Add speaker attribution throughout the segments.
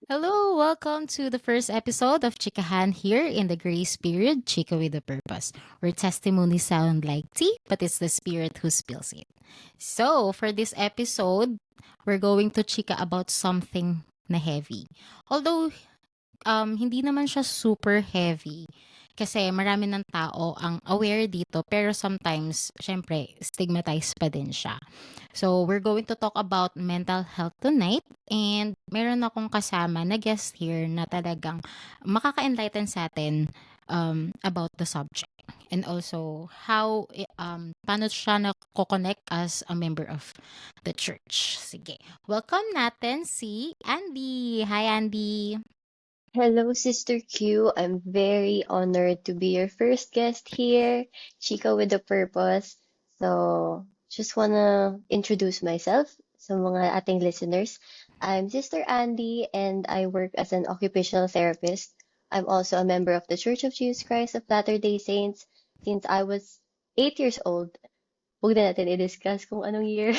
Speaker 1: Hello, welcome to the first episode of Chikahan here in the Grace Period, Chika with a Purpose, where testimonies sound like tea, but it's the spirit who spills it. So, for this episode, we're going to chika about something na heavy. Although hindi naman siya super heavy. Kasi marami ng tao ang aware dito, pero sometimes, syempre, stigmatized pa din siya. So, we're going to talk about mental health tonight. And meron akong kasama na guest here na talagang makaka-enlighten sa atin about the subject. And also, paano siya na-connect as a member of the church. Sige. Welcome natin si Andy. Hi, Andy.
Speaker 2: Hello, Sister Q. I'm very honored to be your first guest here, Chica with a Purpose. So, just wanna introduce myself sa mga ating listeners. I'm Sister Andy and I work as an occupational therapist. I'm also a member of the Church of Jesus Christ of Latter-day Saints since I was 8 years old. Huwag na natin i-discuss kung anong year.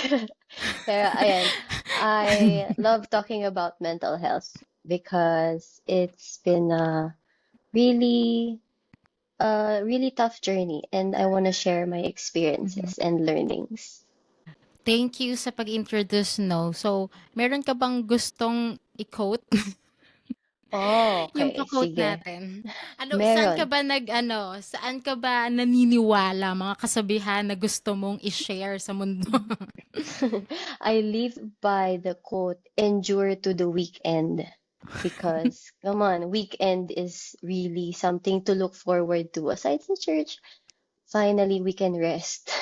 Speaker 2: Pero ayan, I love talking about mental health because it's been really really tough journey and I want to share my
Speaker 1: Mhm.
Speaker 2: experiences and learnings.
Speaker 1: Thank you sa pag-introduce, no. So, meron ka bang gustong i-quote
Speaker 2: Oh,
Speaker 1: yung
Speaker 2: okay.
Speaker 1: pa-quote
Speaker 2: Sige.
Speaker 1: natin?
Speaker 2: Meron.
Speaker 1: Saan ka ba naniniwala, mga kasabihan na gusto mong i-share sa mundo?
Speaker 2: I live by the quote, endure to the weekend. Because, come on, weekend is really something to look forward to. Aside from church, finally we can rest.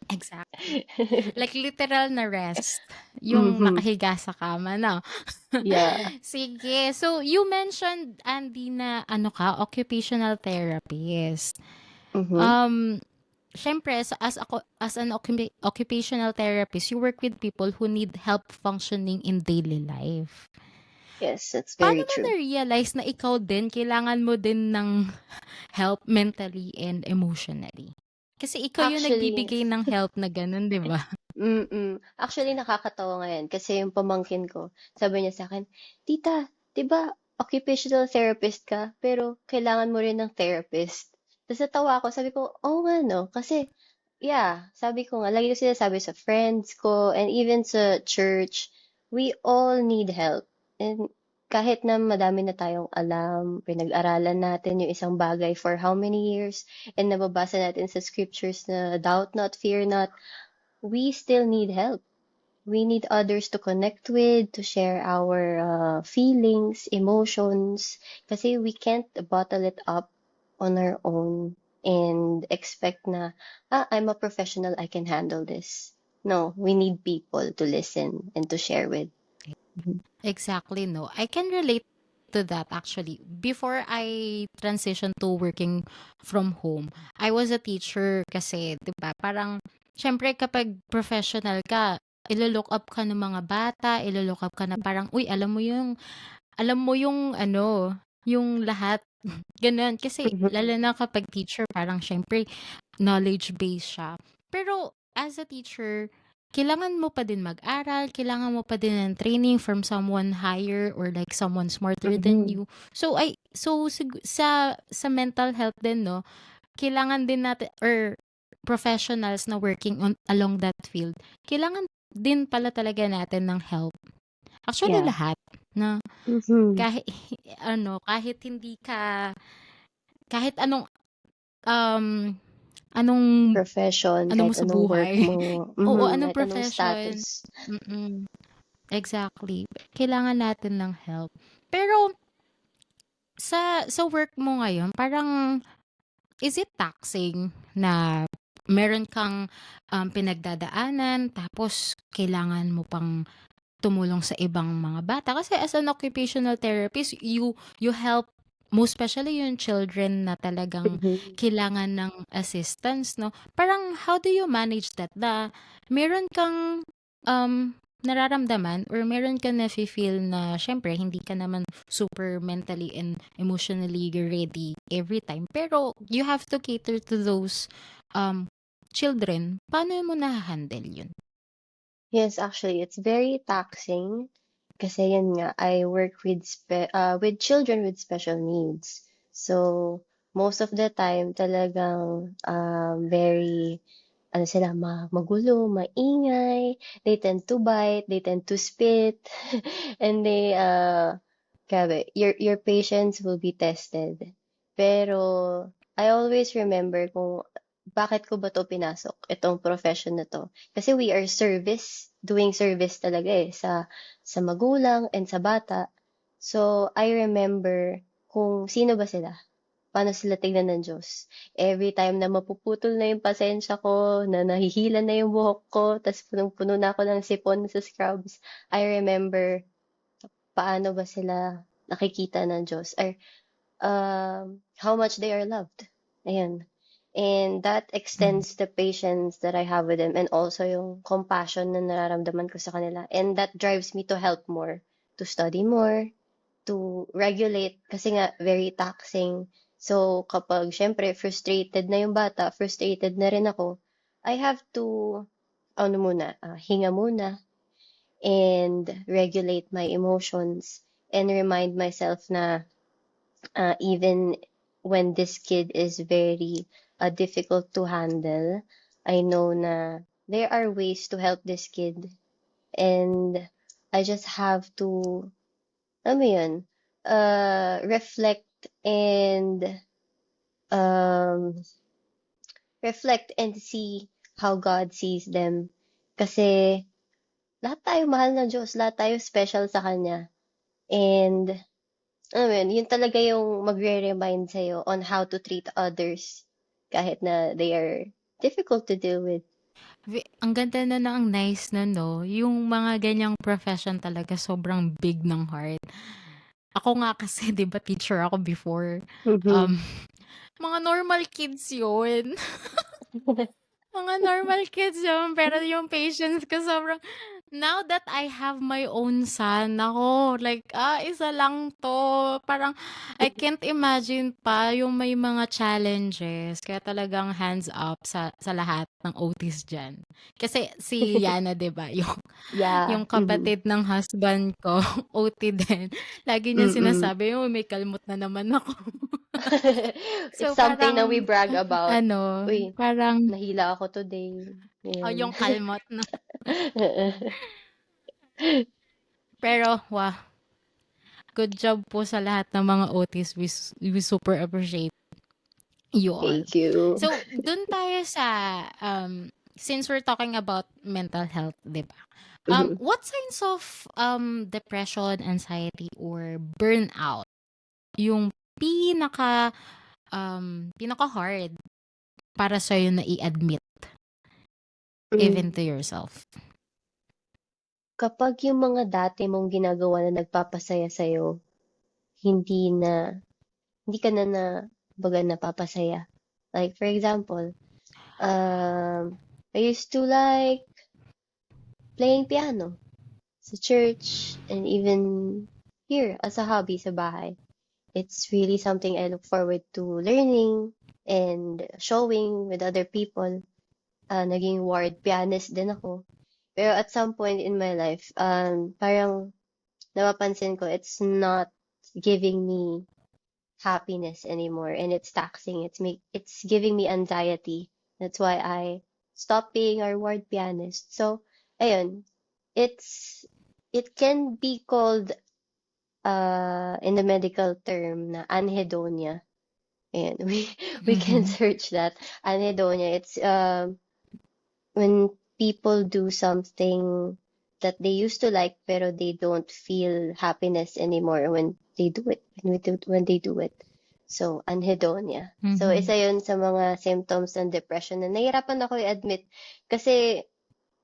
Speaker 1: Exactly. Like literal na rest, yung
Speaker 2: Mm-hmm.
Speaker 1: nakahiga sa kama, no?
Speaker 2: Yeah.
Speaker 1: Sige. So, you mentioned, Andy, na occupational therapist.
Speaker 2: Mm-hmm.
Speaker 1: Um, Siyempre, as an occupational therapist, you work with people who need help functioning in daily life.
Speaker 2: Yes, that's
Speaker 1: Paano
Speaker 2: very
Speaker 1: mo
Speaker 2: true.
Speaker 1: na-realize na ikaw din, kailangan mo din ng help mentally and emotionally? Kasi ikaw yung
Speaker 2: Actually,
Speaker 1: nagbibigay ng help na ganun, di ba?
Speaker 2: Actually, nakakatawa ngayon kasi yung pamangkin ko, sabi niya sa akin, Tita, 'di ba occupational therapist ka, pero kailangan mo rin ng therapist. Tapos natawa ako, sabi ko, oo nga no, kasi yeah, sabi ko nga, lagi ko sinasabi sa friends ko and even sa church, we all need help. And kahit na madami na tayong alam, pinag-aralan natin yung isang bagay for how many years, and nababasa natin sa scriptures na doubt not, fear not, we still need help. We need others to connect with, to share our feelings, emotions, kasi we can't bottle it up on our own and expect na, I'm a professional, I can handle this. No, we need people to listen and to share with. Mhm.
Speaker 1: Exactly, no. I can relate to that actually. Before I transitioned to working from home, I was a teacher kasi, 'di ba? Parang syempre kapag professional ka, ilo-look up ka ng mga bata, ilo-look up ka na parang, uy, alam mo yung yung lahat. Ganun. Kasi lalo
Speaker 2: Mhm.
Speaker 1: na kapag teacher, parang syempre knowledge-based siya. Pero as a teacher, kailangan mo pa din mag-aral, kailangan mo pa din ng training from someone higher or like someone smarter than
Speaker 2: Mhm.
Speaker 1: you. Sa mental health din, no, kailangan din natin or professionals na working on along that field, kailangan din pala talaga natin ng help. Actually
Speaker 2: Yeah.
Speaker 1: lahat na
Speaker 2: Mhm.
Speaker 1: kahit kahit hindi ka kahit um anong
Speaker 2: Profession,
Speaker 1: ano mo
Speaker 2: kahit
Speaker 1: sa
Speaker 2: anong work
Speaker 1: buhay.
Speaker 2: mo,
Speaker 1: Oo,
Speaker 2: mhm,
Speaker 1: anong
Speaker 2: kahit anong
Speaker 1: profession.
Speaker 2: status.
Speaker 1: Mm, exactly. Kailangan natin ng help. Pero sa work mo ngayon, parang is it taxing na meron kang pinagdadaanan tapos kailangan mo pang tumulong sa ibang mga bata? Kasi as an occupational therapist, you help most especially yung children na talagang
Speaker 2: Mhm.
Speaker 1: kailangan ng assistance, no? Parang how do you manage that? Meron kang nararamdaman or meron kang nafe-feel na syempre hindi ka naman super mentally and emotionally ready every time. Pero you have to cater to those um, children. Paano mo na-handle yun?
Speaker 2: Yes, actually, it's very taxing kasi yun nga, I work with children with special needs. So, most of the time talagang very ano sila, magulo, maingay, they tend to bite, they tend to spit, and they, grabe, your patience will be tested. Pero, I always remember kung bakit ko ba to pinasok, itong profession na to. Kasi we are doing service talaga sa magulang and sa bata. So, I remember kung sino ba sila, paano sila tignan ng Diyos. Every time na mapuputol na yung pasensya ko, na nahihila na yung buhok ko, tas punong-puno na ako ng sipon sa scrubs, I remember paano ba sila nakikita ng Diyos, or how much they are loved. Ayan. And that
Speaker 1: Mm.
Speaker 2: extends the patience that I have with them, and also yung compassion na nararamdaman ko sa kanila. And that drives me to help more, to study more, to regulate, kasi nga very taxing. So kapag syempre frustrated na yung bata, frustrated na rin ako, I have to ano muna, hinga muna and regulate my emotions and remind myself na even when this kid is very difficult to handle, I know na there are ways to help this kid, and I just have to, alam mo yun, reflect and um, see how God sees them. Kasi lahat tayo mahal ng Diyos, lahat tayo special sa Kanya. And alam mo yun, yun talaga yung magre-remind sa'yo on how to treat others kahit na they are difficult to deal with.
Speaker 1: Ang ganda na ang nice na, no? Yung mga ganyang profession talaga sobrang big ng heart. Ako nga kasi, 'di ba, teacher ako before.
Speaker 2: Mhm.
Speaker 1: Um, mga normal kids yun. Mga normal kids yun, pero yung patience ko sobrang now that I have my own son, ako, like, isa lang 'to. Parang I can't imagine pa yung may mga challenges. Kaya talagang hands up sa lahat ng OTs diyan. Kasi si Yana, 'di ba,
Speaker 2: Yeah.
Speaker 1: yung
Speaker 2: Mhm.
Speaker 1: kapatid ng husband ko, OT din. Lagi niya
Speaker 2: Mm.
Speaker 1: sinasabi, "Uy, may kalmot na naman ako."
Speaker 2: It's
Speaker 1: So,
Speaker 2: something na we
Speaker 1: parang
Speaker 2: brag about.
Speaker 1: ano,
Speaker 2: Uy,
Speaker 1: parang
Speaker 2: nahila ako today. Ayan.
Speaker 1: yung kalmot 'no. Pero, wow, good job po sa lahat ng mga OTs. We super appreciate you all.
Speaker 2: Thank you.
Speaker 1: So, dun tayo sa, since we're talking about mental health, 'di ba?
Speaker 2: Mhm.
Speaker 1: What signs of depression, anxiety, or burnout yung pinaka-hard para sa'yo na i-admit even
Speaker 2: Hmm.
Speaker 1: to yourself?
Speaker 2: Kapag yung mga dati mong ginagawa na nagpapasaya sa'yo, hindi na hindi ka na baga napapasaya. Like for example, I used to like playing piano sa church and even here as a hobby sa bahay. It's really something I look forward to learning and showing with other people. Naging ward pianist din ako. Pero at some point in my life, parang napapansin ko it's not giving me happiness anymore, and it's taxing. It's giving me anxiety. That's why I stopped being our ward pianist. So, ayun, it's it can be called in the medical term na anhedonia. And we can search that anhedonia. It's when people do something that they used to like pero they don't feel happiness anymore when they do it, when they do it. So, anhedonia. So,
Speaker 1: Mhm.
Speaker 2: isa yun sa mga symptoms ng depression na nahirapan ako i-admit kasi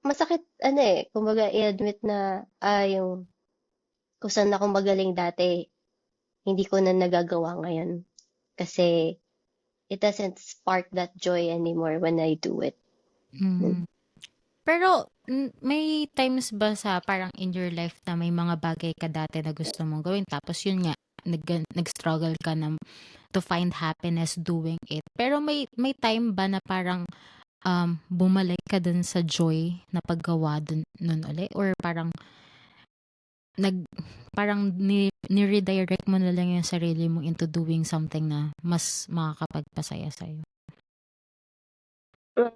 Speaker 2: masakit, ano kumbaga i-admit na, yung kung saan ako magaling dati, hindi ko na nagagawa ngayon. Kasi it doesn't spark that joy anymore when I do it.
Speaker 1: Mhm. Pero may times ba sa parang in your life na may mga bagay ka dati na gusto mong gawin tapos yun nga nag-struggle ka na to find happiness doing it. Pero may time ba na parang bumalik ka dun sa joy na paggawa dun nun uli or parang nag parang ni-redirect mo na lang yung sarili mo into doing something na mas makakapagpasaya sa'yo?
Speaker 2: Mm,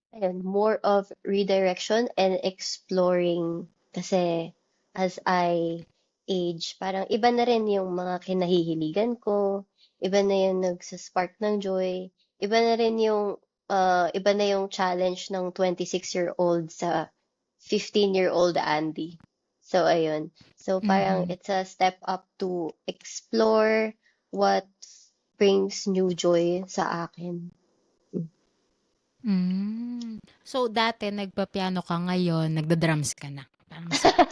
Speaker 2: Ayun, more of redirection and exploring. Kasi as I age, parang iba na rin yung mga kinahihiligan ko, iba na yung nagsaspark ng joy, iba na rin yung iba na yung challenge ng 26-year-old sa 15-year-old Andy. So ayun. So parang
Speaker 1: Mhm.
Speaker 2: it's a step up to explore what brings new joy sa akin.
Speaker 1: So, dati nagpa-piano ka, ngayon nagda-drums ka na. Parang split.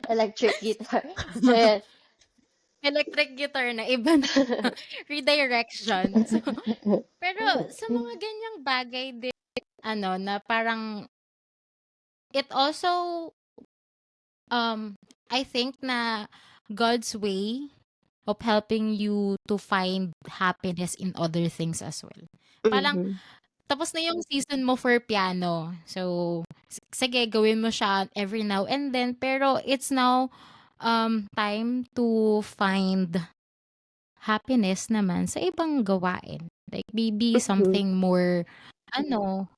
Speaker 2: Electric guitar. Ayan.
Speaker 1: Electric guitar na, iba na. Redirection. So, pero sa mga ganyang bagay din, na parang it also, I think na God's way of helping you to find happiness in other things as well. Parang
Speaker 2: Mhm.
Speaker 1: tapos na yung season mo for piano. So, sige, gawin mo siya every now and then. Pero it's now time to find happiness naman sa ibang gawain. Like maybe
Speaker 2: Mhm.
Speaker 1: something more, ano,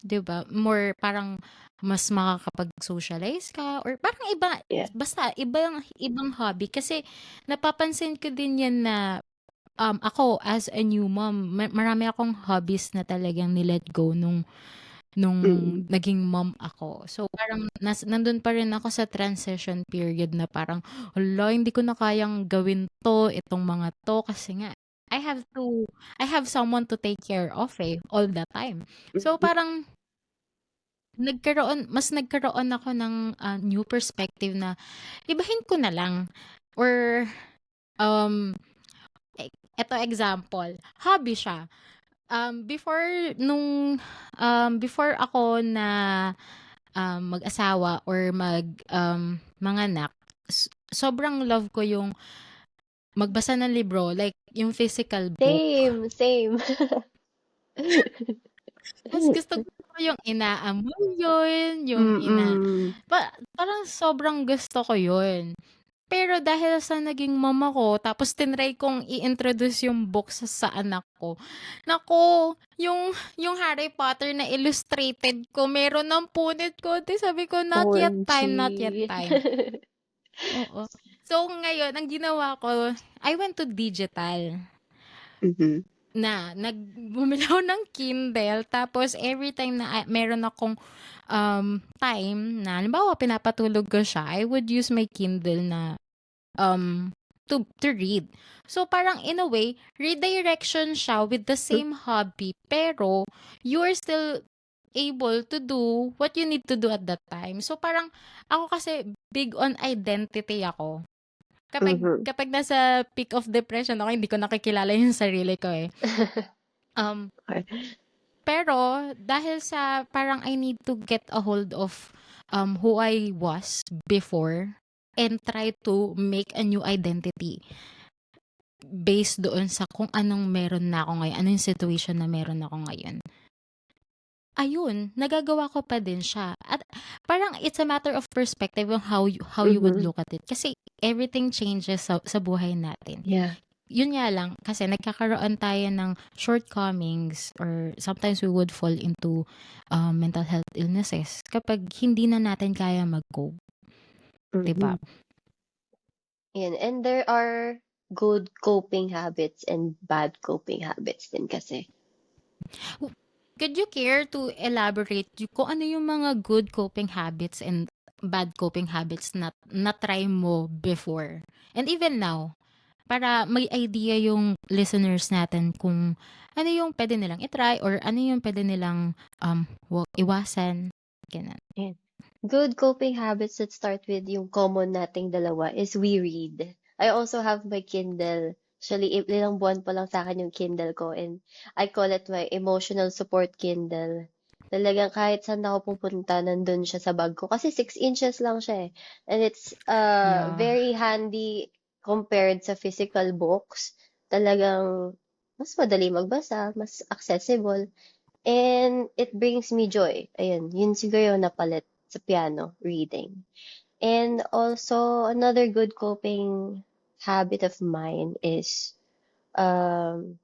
Speaker 1: 'di ba? More parang mas makakapag-socialize ka or parang iba,
Speaker 2: Yeah.
Speaker 1: basta ibang ibang hobby kasi napapansin ko din 'yan na ako as a new mom, marami akong hobbies na talagang ni-let go nung
Speaker 2: Mm.
Speaker 1: naging mom ako. So parang nandun pa rin ako sa transition period na parang, hala, hindi ko na kayang gawin 'to, itong mga 'to kasi nga I have to I have someone to take care of, all the time. So
Speaker 2: Mhm.
Speaker 1: parang mas nagkaroon ako ng, new perspective na ibahin ko na lang or, um, eto example, hobby siya. Before ako na, mag-asawa or manganak, sobrang love ko yung magbasa ng libro, like yung physical book.
Speaker 2: Same, same.
Speaker 1: Mas gusto ko yung inaamoy yun, yung
Speaker 2: Mm.
Speaker 1: parang sobrang gusto ko yun. Pero dahil sa naging mom ako, tapos tinry kong i-introduce yung book sa anak ko. Naku, yung Harry Potter na illustrated ko, meron ng punit ko. Di sabi ko, not yet time, not yet
Speaker 2: OMG.
Speaker 1: time. Oo. So ngayon, ang ginawa ko, I went to digital
Speaker 2: Mhm.
Speaker 1: na bumili ako ng Kindle, tapos every time na meron akong time na halimbawa pinapatulog ko siya, I would use my Kindle na to read. So parang in a way, redirection siya with the same hobby, pero you're still able to do what you need to do at that time. So parang ako kasi big on identity ako. Kapag
Speaker 2: Mhm.
Speaker 1: kapag nasa peak of depression ako, hindi ko nakikilala yung sarili ko eh. Um,
Speaker 2: Okay.
Speaker 1: pero dahil sa parang I need to get a hold of who I was before and try to make a new identity based doon sa kung anong meron na ako ngayon, ano yung situation na meron ako ngayon. Ayun, nagagawa ko pa din siya. At parang it's a matter of perspective on how you would
Speaker 2: Mhm.
Speaker 1: look at it. Kasi everything changes sa buhay natin.
Speaker 2: Yeah.
Speaker 1: Yun nga lang, kasi nagkakaroon tayo ng shortcomings or sometimes we would fall into mental health illnesses kapag hindi na natin kaya mag-cope, 'di ba?
Speaker 2: Mhm. Yan. And there are good coping habits and bad coping habits din kasi.
Speaker 1: Could you care to elaborate kung ano yung mga good coping habits and bad coping habits na na-try mo before and even now para may idea yung listeners natin kung ano yung pwede nilang i-try or ano yung pwede nilang iwasan, ganun.
Speaker 2: Yan. Good coping habits that start with yung common nating dalawa is we read. I also have my Kindle. Actually, ilang buwan pa lang sa akin yung Kindle ko and I call it my emotional support Kindle. Talagang kahit saan ako pupunta, nandun siya sa bag ko. Kasi 6 inches lang siya eh. And it's
Speaker 1: Yeah.
Speaker 2: very handy compared sa physical books. Talagang mas madali magbasa, mas accessible. And it brings me joy. Ayun, yun siguro yung napalit sa piano reading. And also, another good coping habit of mine is, ayun,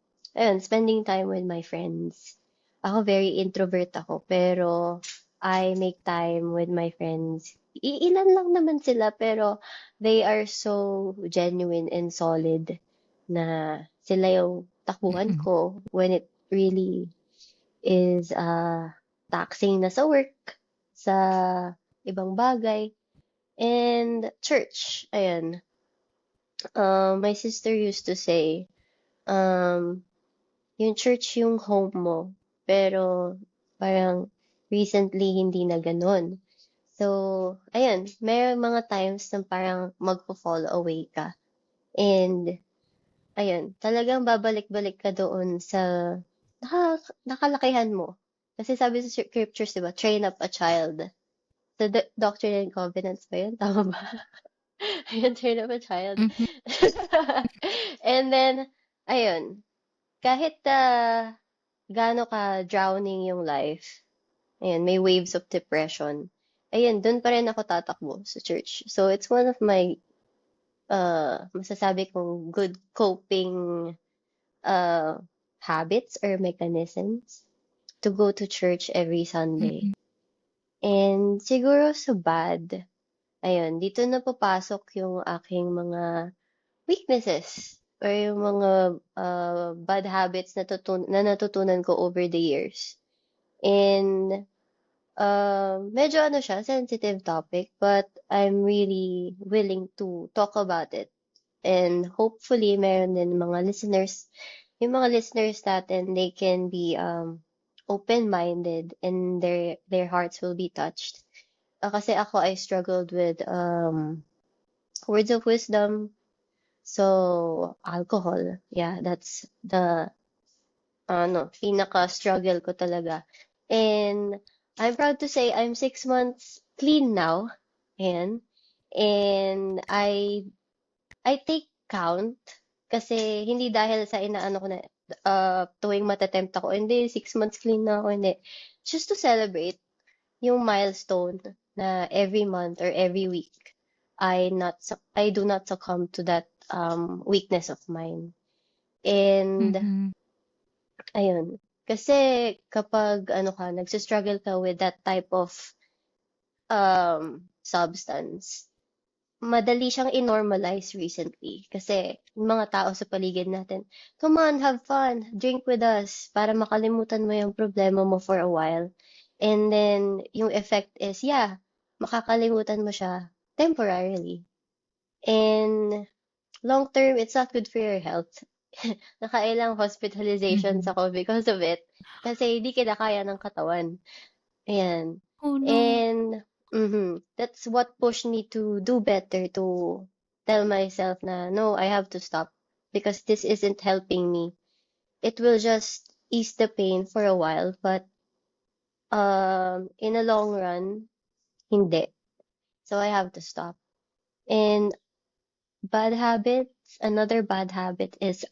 Speaker 2: spending time with my friends. Ako, very introvert ako, pero I make time with my friends. Ilan lang naman sila, pero they are so genuine and solid na sila yung takbuhan
Speaker 1: Mm.
Speaker 2: ko when it really is taxing na sa work, sa ibang bagay. And church, ayan. My sister used to say, um, yung church yung home mo, pero parang recently hindi na ganun. So, ayan, may mga times na parang magpo-fall away ka. And, ayun, talagang babalik-balik ka doon sa nakalakihan mo. Kasi sabi sa scriptures, di ba, train up a child. Sa Doctrine and Covenants ba yun? Tama ba? Ayun, train up a child.
Speaker 1: Mhm.
Speaker 2: And then, ayun, kahit gaano ka drowning yung life, ayun, may waves of depression, ayun, dun pa rin ako tatakbo sa church. So, it's one of my, masasabi kong good coping uh, habits or mechanisms to go to church every Sunday.
Speaker 1: Mm.
Speaker 2: And siguro sa bad, ayun, dito na papasok yung aking mga weaknesses or yung mga bad habits na natutunan ko over the years. And medyo ano siya, sensitive topic, but I'm really willing to talk about it. And hopefully, meron din yung mga listeners natin, they can be open-minded and their hearts will be touched. Kasi ako, I struggled with words of wisdom. So, alcohol. Yeah, that's the pinaka-struggle ko talaga. And I'm proud to say I'm 6 months clean now. And I take count kasi hindi dahil sa inaano ko na tuwing matatempt ako, hindi, 6 months clean na ako, hindi. Just to celebrate yung milestone na every month or every week I do not succumb to that weakness of mine. And
Speaker 1: Mhm.
Speaker 2: ayun, kasi kapag nagsistruggle ka with that type of substance, madali siyang i-normalize recently. Kasi yung mga tao sa paligid natin, come on, have fun, drink with us, para makalimutan mo yung problema mo for a while. And then, yung effect is, yeah, makakalimutan mo siya temporarily. And long term, it's not good for your health. Nakailang hospitalizations
Speaker 1: Mhm.
Speaker 2: ako because of it. Kasi hindi kinakaya ng katawan. Ayan.
Speaker 1: Oh, no.
Speaker 2: And that's what pushed me to do better, to tell myself na, no, I have to stop because this isn't helping me. It will just ease the pain for a while, but in a long run, hindi. So I have to stop. And another bad habit is,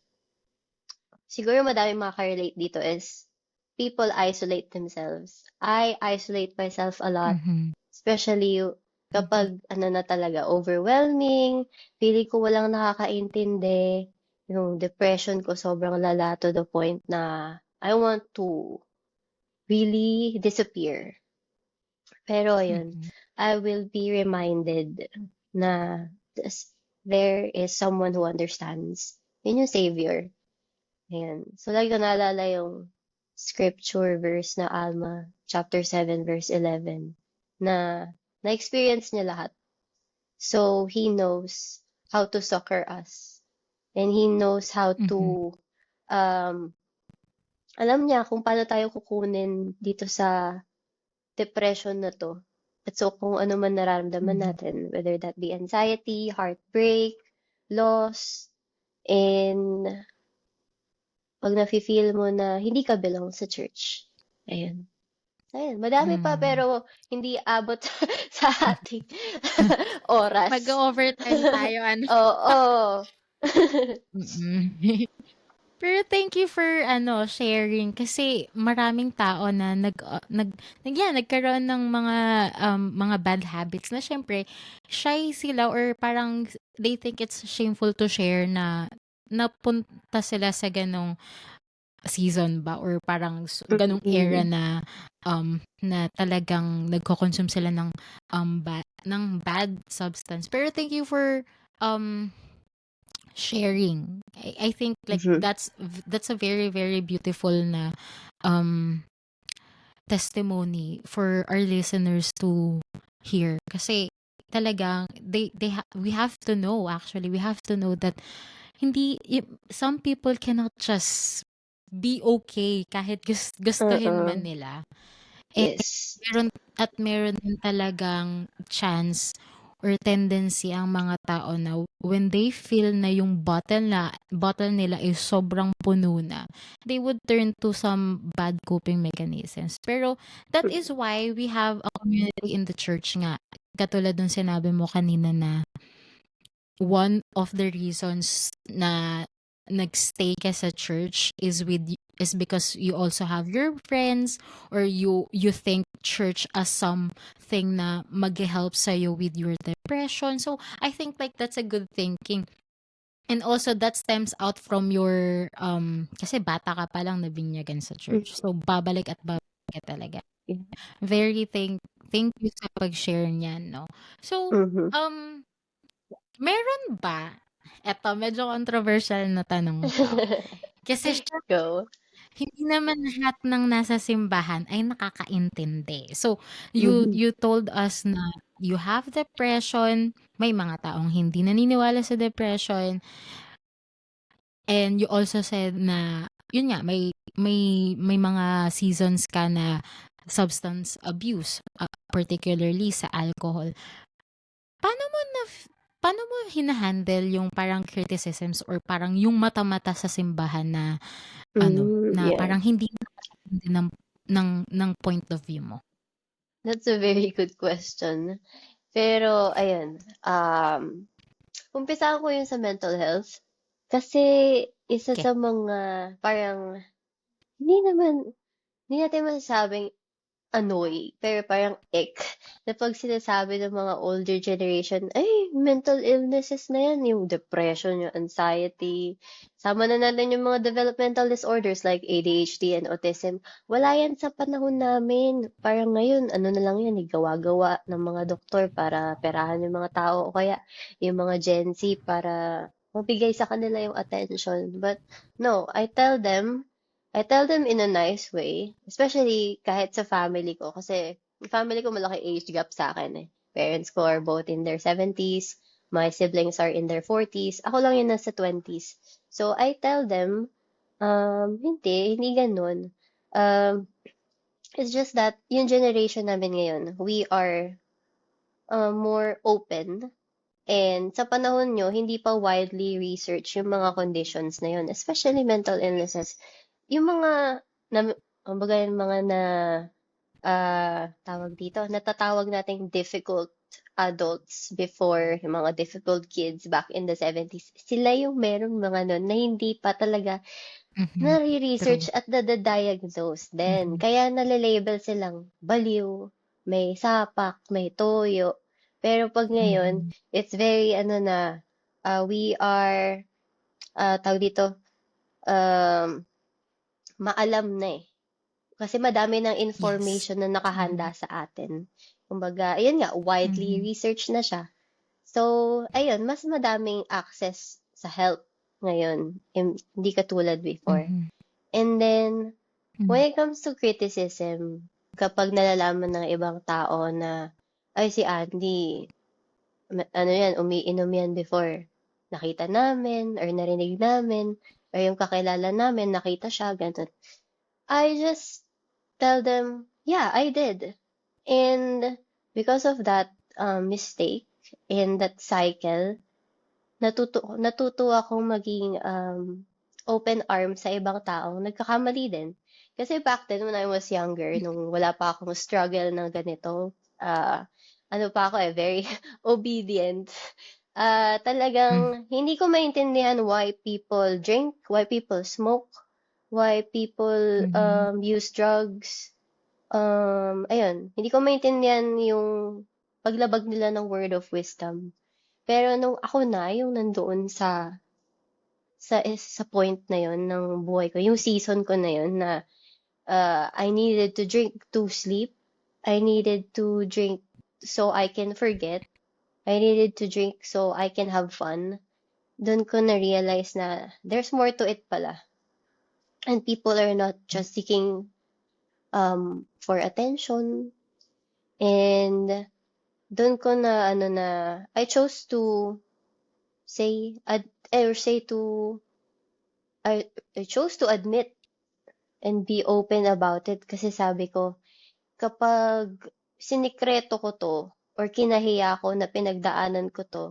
Speaker 2: siguro madami maka-relate dito, is people isolate themselves. I isolate myself a lot.
Speaker 1: Mhm.
Speaker 2: Especially
Speaker 1: Mhm.
Speaker 2: kapag na talaga, overwhelming, feeling ko walang nakakaintindi, yung depression ko sobrang lala to the point na I want to really disappear. Pero ayun,
Speaker 1: Mhm.
Speaker 2: I will be reminded na there is someone who understands. Yun yung savior. Ayan. So, lagi ko naalala yung scripture verse na Alma, chapter 7, verse 11, na na-experience niya lahat. So, He knows how to succor us. And He knows how
Speaker 1: Mhm.
Speaker 2: to, um, alam niya kung paano tayo kukunin dito sa depression na to. At so, kung ano man nararamdaman
Speaker 1: Mhm.
Speaker 2: natin, whether that be anxiety, heartbreak, loss, and pag nafe-feel mo na hindi ka belong sa church. Ayun. Ayun, madami pa
Speaker 1: Hmm.
Speaker 2: pero hindi abot sa ating oras.
Speaker 1: Mag-o-overtime tayo ano.
Speaker 2: Oo.
Speaker 1: Mm. Pero thank you for sharing kasi maraming tao na nagkaroon ng mga bad habits na syempre shy sila or parang they think it's shameful to share na napunta sila sa ganong season ba or parang ganong era
Speaker 2: Mm.
Speaker 1: na talagang nagko-consume sila ng bad substance. Pero thank you for um sharing. I think like
Speaker 2: Mhm.
Speaker 1: that's a very very beautiful na um testimony for our listeners to hear kasi talagang we have to know, actually we have to know that some people cannot just be okay kahit gustuhin
Speaker 2: Oo.
Speaker 1: man nila. Eh,
Speaker 2: Yes.
Speaker 1: meron din talagang chance or tendency ang mga tao na when they feel na yung bottle nila is sobrang puno na, they would turn to some bad coping mechanisms. Pero that is why we have a community in the church nga. Katulad nung sinabi mo kanina na one of the reasons na nagstay ka sa church is because you also have your friends or you think church as something na mag-help sa'yo with your depression. So I think like that's a good thinking. And also that stems out from your kasi bata ka pa lang nabinyagan sa church. So babalik at babalik ka talaga. Very thank you sa pag-share niyan, no. So
Speaker 2: Mhm.
Speaker 1: um meron ba, eto medyo controversial na tanong 'to, kasi
Speaker 2: Go.
Speaker 1: hindi naman lahat ng nasa simbahan ay nakakaintindi. So,
Speaker 2: Mhm.
Speaker 1: you told us na you have depression, may mga taong hindi naniniwala sa depression, and you also said na, yun nga, may mga seasons ka na substance abuse, particularly sa alcohol. Paano mo na paano mo hina-handle yung parang criticisms or parang yung mata-mata sa simbahan na na
Speaker 2: Yeah.
Speaker 1: parang hindi nakakaintindi ng point of view mo?
Speaker 2: That's a very good question. Pero ayun, umpisahan ko yung sa mental health. Kasi isa
Speaker 1: Okay.
Speaker 2: sa mga parang hindi naman hindi natin masasabing annoy, pero parang ick, na 'pag sinasabi ng mga older generation, "Ay, mental illnesses na 'yan, yung depression, yung anxiety." Sama na natin yung mga developmental disorders like ADHD and autism. Wala 'yan sa panahon namin. Parang ngayon, ano na lang 'yan, gawa-gawa ng mga doktor para perahan yung mga tao o kaya yung mga Gen Z para mabigay sa kanila yung attention. But no, I tell them in a nice way, especially kahit sa family ko kasi yung family ko malaki age gap sa akin eh. Parents ko are both in their 70s, my siblings are in their 40s, ako lang yung nasa 20s. So I tell them, hindi ganun. Um, it's just that yung generation namin ngayon, we are more open. And sa panahon nyo, hindi pa widely research yung mga conditions na yun, especially mental illnesses. Yung mga, kumbaga yung mga tawag dito, natatawag nating difficult adults before, yung mga difficult kids back in the 70s, sila yung merong mga nun na hindi pa talaga
Speaker 1: Mhm. True.
Speaker 2: nare-research at nade-diagnose din.
Speaker 1: Mhm.
Speaker 2: Kaya nale-label silang baliw, may sapak, may toyo. Pero 'pag ngayon,
Speaker 1: Mhm.
Speaker 2: it's very ano na, we are, tawag dito, um, maalam na, eh. Kasi madami ng
Speaker 1: Yes.
Speaker 2: information na nakahanda
Speaker 1: Mhm.
Speaker 2: sa atin. Kumbaga, ayun nga, widely
Speaker 1: Mhm.
Speaker 2: researched na siya. So, ayun, mas madaming access sa help ngayon, hindi katulad before.
Speaker 1: Mhm.
Speaker 2: And then, when
Speaker 1: Mhm.
Speaker 2: it comes to criticism, kapag nalalaman ng ibang tao na, ay, si Andy, ano yan, umiinom yan before. Nakita namin, or narinig namin, or yung kakilala namin, nakita siya, ganun. I just tell them, yeah, I did. And because of that mistake and that cycle, natuto akong maging open arm sa ibang taong nagkakamali din. Kasi back then, when I was younger, nung wala pa akong struggle ng ganito, ano pa ako eh, very obedient.
Speaker 1: Mm.
Speaker 2: Talagang hindi ko maintindihan why people drink, why people smoke, why people
Speaker 1: Mhm.
Speaker 2: use drugs. Ayun, hindi ko maintindihan yung paglabag nila ng word of wisdom. Pero nung ako na yung nandoon sa point na yon ng buhay ko, yung season ko na yon na I needed to drink to sleep. I needed to drink so I can forget. I needed to drink so I can have fun. Doon ko na-realize na there's more to it pala. And people are not just seeking for attention. And doon ko na ano na I chose to say or say to I chose to admit and be open about it kasi sabi ko kapag sinikreto ko to or kinahiya ko na pinagdaanan ko to,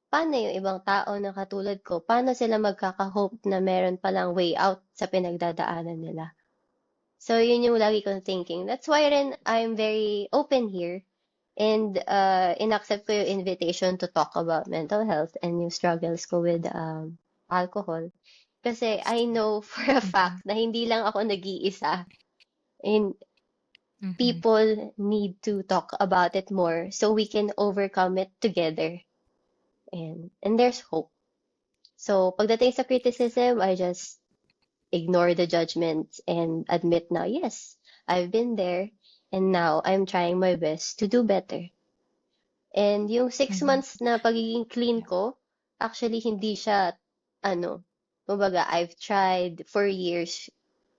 Speaker 2: paano yung ibang tao na katulad ko? Paano sila magkaka-hope na meron palang way out sa pinagdadaanan nila? So, yun yung lagi kong thinking. That's why rin I'm very open here and inaccept ko yung invitation to talk about mental health and yung struggles ko with alcohol. Kasi I know for a
Speaker 1: Mhm.
Speaker 2: fact na hindi lang ako nag-iisa and
Speaker 1: Mhm.
Speaker 2: people need to talk about it more so we can overcome it together. And there's hope. So, pagdating sa criticism, I just ignore the judgments and admit now, yes, I've been there and now I'm trying my best to do better. And yung six
Speaker 1: Mhm.
Speaker 2: months na pagiging clean
Speaker 1: Yeah.
Speaker 2: ko, actually hindi siya, kumbaga, I've tried for years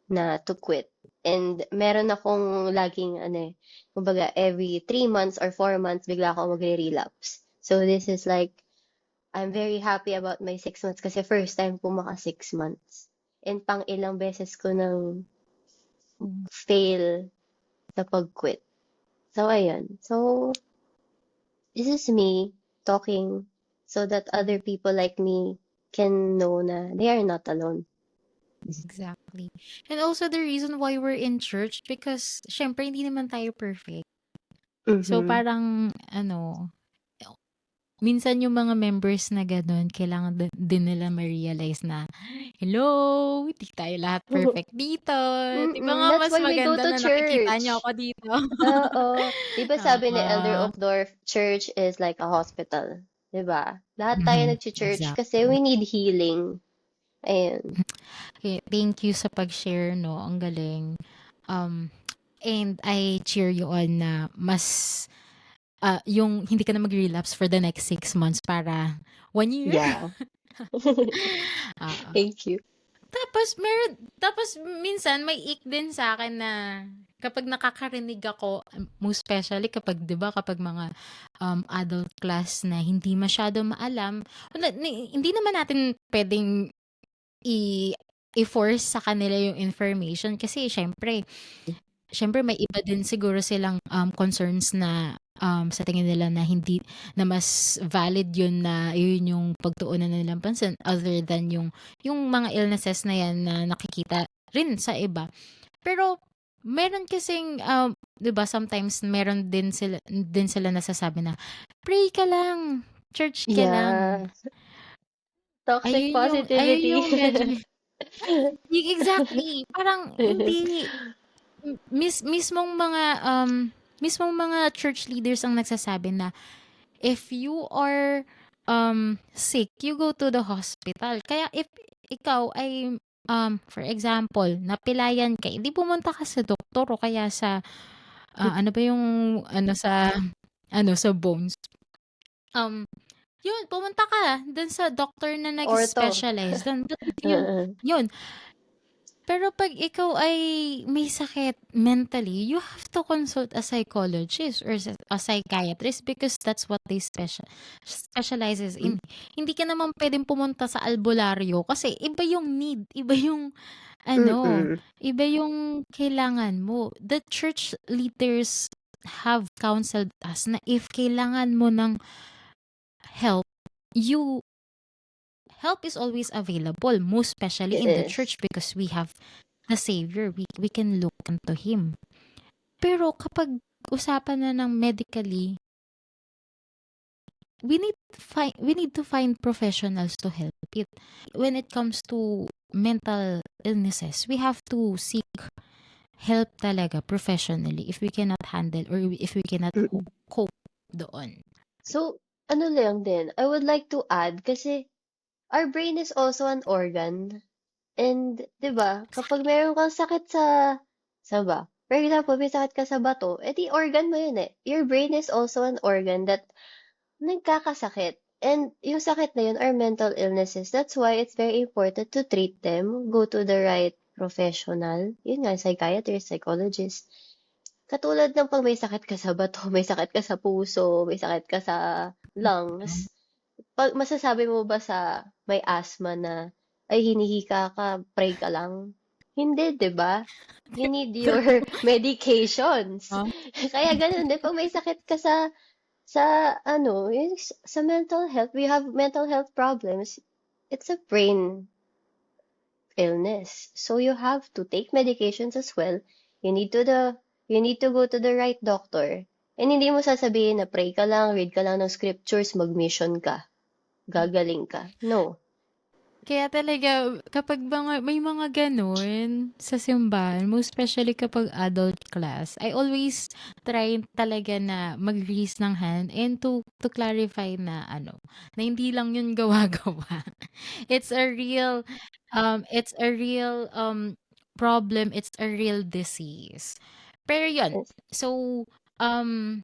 Speaker 2: na to quit. And meron akong laging, kumbaga, every 3 months or 4 months, bigla ako magre-relapse. So this is like, I'm very happy about my 6 months kasi first time ko maka 6 months. And pang ilang beses ko nang
Speaker 1: Mm.
Speaker 2: fail sa pag-quit. So, ayun. So, this is me talking so that other people like me can know na they are not alone.
Speaker 1: Exactly. And also the reason why we're in church because syempre hindi naman tayo perfect. So
Speaker 2: Mm-hmm.
Speaker 1: parang ano, minsan yung mga members na gano'n kailangan din nila ma-realize na, hello, hindi tayo lahat perfect dito. 'Di ba nga
Speaker 2: That's
Speaker 1: mas
Speaker 2: why we go
Speaker 1: maganda
Speaker 2: to
Speaker 1: na nakikita niyo
Speaker 2: church.
Speaker 1: ako dito?
Speaker 2: Oo. Di ba sabi ni Elder
Speaker 1: Oo.
Speaker 2: Uchtdorf, church is like a hospital. Di ba? Lahat tayo
Speaker 1: Mhm.
Speaker 2: nag-church kasi
Speaker 1: Exactly.
Speaker 2: we need healing. Ayun.
Speaker 1: Okay, thank you sa pag-share 'no, ang galing. Um, and I cheer you on na mas, yung hindi ka na mag-relapse for the next 6 months para 1 year.
Speaker 2: Yeah.
Speaker 1: Oo.
Speaker 2: Thank you.
Speaker 1: Tapos minsan may ick din sa akin na kapag nakakarinig ako, most especially kapag 'di ba kapag mga, adult class na hindi masyado maalam, hindi naman natin puwedeng i i-force sa kanila yung information kasi siyempre may iba din siguro silang, concerns na, sa tingin nila na hindi na mas valid yun na yun yung pagtuunan na nilang pansin other than yung mga illnesses na yan na nakikita rin sa iba. Pero meron kasing, 'di ba sometimes meron din sila nasasabi na, "Pray ka lang, church ka lang."
Speaker 2: Yeah. Toxic
Speaker 1: Ayun
Speaker 2: positivity.
Speaker 1: yung medyo exactly, parang hindi mismong mga church leaders ang nagsasabi na if you are sick, you go to the hospital. Kaya if ikaw ay for example, napilayan ka, hindi pumunta ka sa doktor o kaya sa ano ba yung ano sa sa bones. Um Yun, pumunta ka dun sa doctor na
Speaker 2: Ortho.
Speaker 1: nag-specialize dun. Yun, yun. Pero 'pag ikaw ay may sakit mentally, you have to consult a psychologist or a psychiatrist because that's what they specializes in. Hindi ka naman puwedeng pumunta sa albularyo kasi iba yung need, iba yung ano,
Speaker 2: Mm-mm.
Speaker 1: iba yung kailangan mo. The church leaders have counseled us na if kailangan mo ng help, you help is always available, most especially
Speaker 2: It
Speaker 1: in the
Speaker 2: is.
Speaker 1: church because we have the Savior. We can look unto Him. Pero kapag usapan na ng medically, we need to find professionals to help it. When it comes to mental illnesses, we have to seek help talaga professionally if we cannot handle or if we cannot
Speaker 2: Mm.
Speaker 1: cope doon.
Speaker 2: So, ano lang din, I would like to add, kasi our brain is also an organ. And, di ba, kapag meron kang sakit sa ba? For example, may sakit ka sa bato, edi organ mo yun eh. Your brain is also an organ that nagkakasakit. And yung sakit na yun are mental illnesses. That's why it's very important to treat them, go to the right professional. Yun nga, psychiatrist, psychologist. Katulad ng pag may sakit ka sa bato, may sakit ka sa puso, may sakit ka sa lungs. Pag masasabi mo ba sa may asthma na, ay hinihika ka, pray ka lang? Hindi, 'di ba? You need your medications.
Speaker 1: Oh,
Speaker 2: Kaya ganun din, pag may sakit ka sa ano, sa mental health, we have mental health problems. It's a brain illness. So you have to take medications as well. You need to the you need to go to the right doctor. And hindi mo sasabihin na pray ka lang, read ka lang ng scriptures, mag-mission ka, gagaling ka. No.
Speaker 1: kaya talaga kapag may mga ganun sa simbahan, most especially kapag adult class, I always try talaga na mag-raise ng hand and to clarify na na hindi lang yun gawa-gawa. It's a real problem, it's a real disease. Pero yun,
Speaker 2: Yes.
Speaker 1: so um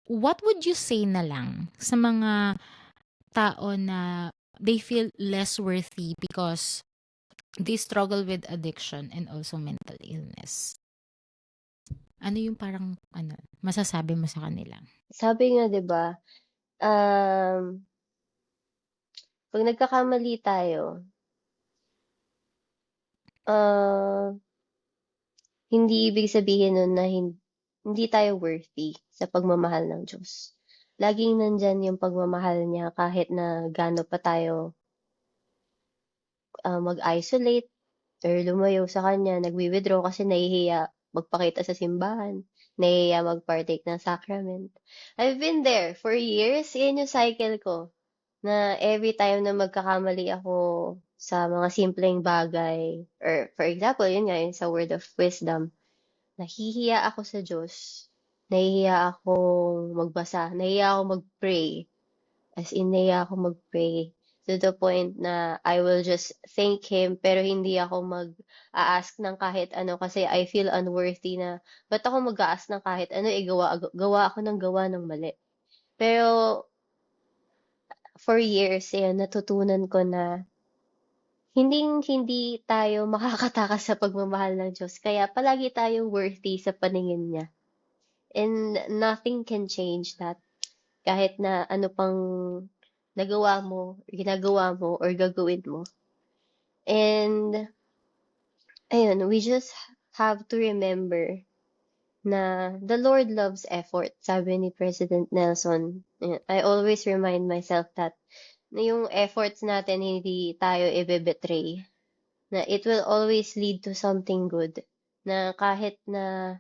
Speaker 1: what would you say na lang sa mga tao na they feel less worthy because they struggle with addiction and also mental illness? Ano yung parang masasabi mo sa kanila?
Speaker 2: Sabi nga, 'di ba, pag nagkakamali tayo, ah, hindi ibig sabihin nun na hindi tayo worthy sa pagmamahal ng Diyos. Laging nandyan yung pagmamahal niya kahit na gaano pa tayo mag-isolate or lumayo sa kanya, nagwi-withdraw kasi nahihiya magpakita sa simbahan, nahihiya mag-partake ng sacrament. I've been there for years. Yan yung cycle ko. Na every time na magkakamali ako sa mga simpleng bagay, or for example, yun nga, yun sa word of wisdom, nahihiya ako sa Diyos, nahihiya akong magbasa, nahihiya ako mag-pray, as in nahihiya ako mag-pray, to the point na I will just thank Him, pero hindi ako mag-a-ask ng kahit ano kasi I feel unworthy na, ba't ako mag-a-ask ng kahit ano, gawa ako ng gawa ng mali. Pero for years, ayan, natutunan ko na hindi tayo makakatakas sa pagmamahal ng Diyos. Kaya palagi tayong worthy sa paningin niya. And nothing can change that. Kahit na ano pang nagawa mo, ginagawa mo, or gagawin mo. And, ayun, we just have to remember na the Lord loves effort, sabi ni President Nelson. I always remind myself that na yung efforts natin hindi tayo i-betray, na it will always lead to something good, na kahit na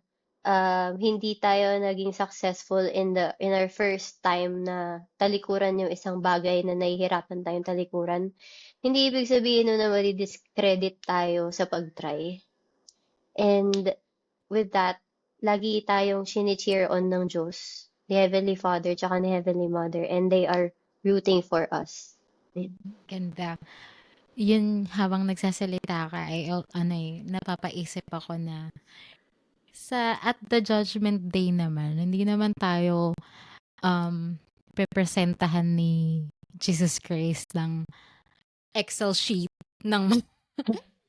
Speaker 2: hindi tayo naging successful in our first time na talikuran yung isang bagay na nahihirapan tayong talikuran, hindi ibig sabihin nun na madi-discredit tayo sa pag-try. And with that, lagi tayong chini-cheer on ng Diyos, ni Heavenly Father, tsaka ni Heavenly Mother, and they are rooting for us.
Speaker 1: Ganda. Yun, habang nagsasalita ka, napapaisip ako na at the judgment day naman, hindi naman tayo pepresentahan ni Jesus Christ ng Excel sheet ng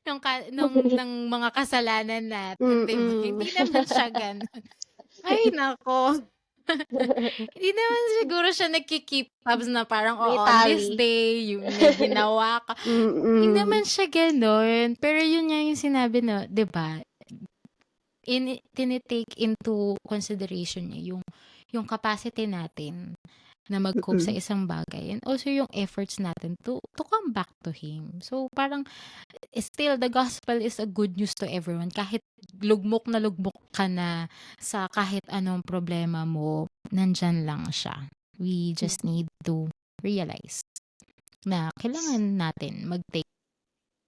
Speaker 1: ng mga kasalanan natin, 'di ba?
Speaker 2: Mm-mm.
Speaker 1: Hindi naman siya gano'n. Ay nako. Hindi naman siguro siya nagki-keep tabs na parang,
Speaker 2: May
Speaker 1: on this
Speaker 2: tally.
Speaker 1: day, yung may ginawa ka. Hindi
Speaker 2: Mm.
Speaker 1: naman siya gano'n. Pero yun nga yung sinabi, no, 'di ba? Tinitake into consideration niya yung capacity natin na mag-cope sa
Speaker 2: Mm.
Speaker 1: isang bagay and also yung efforts natin to come back to Him. So parang still the gospel is a good news to everyone. Kahit lugmok na lugmok ka na sa kahit anong problema mo, nandyan lang siya. We just need to realize na kailangan natin mag-take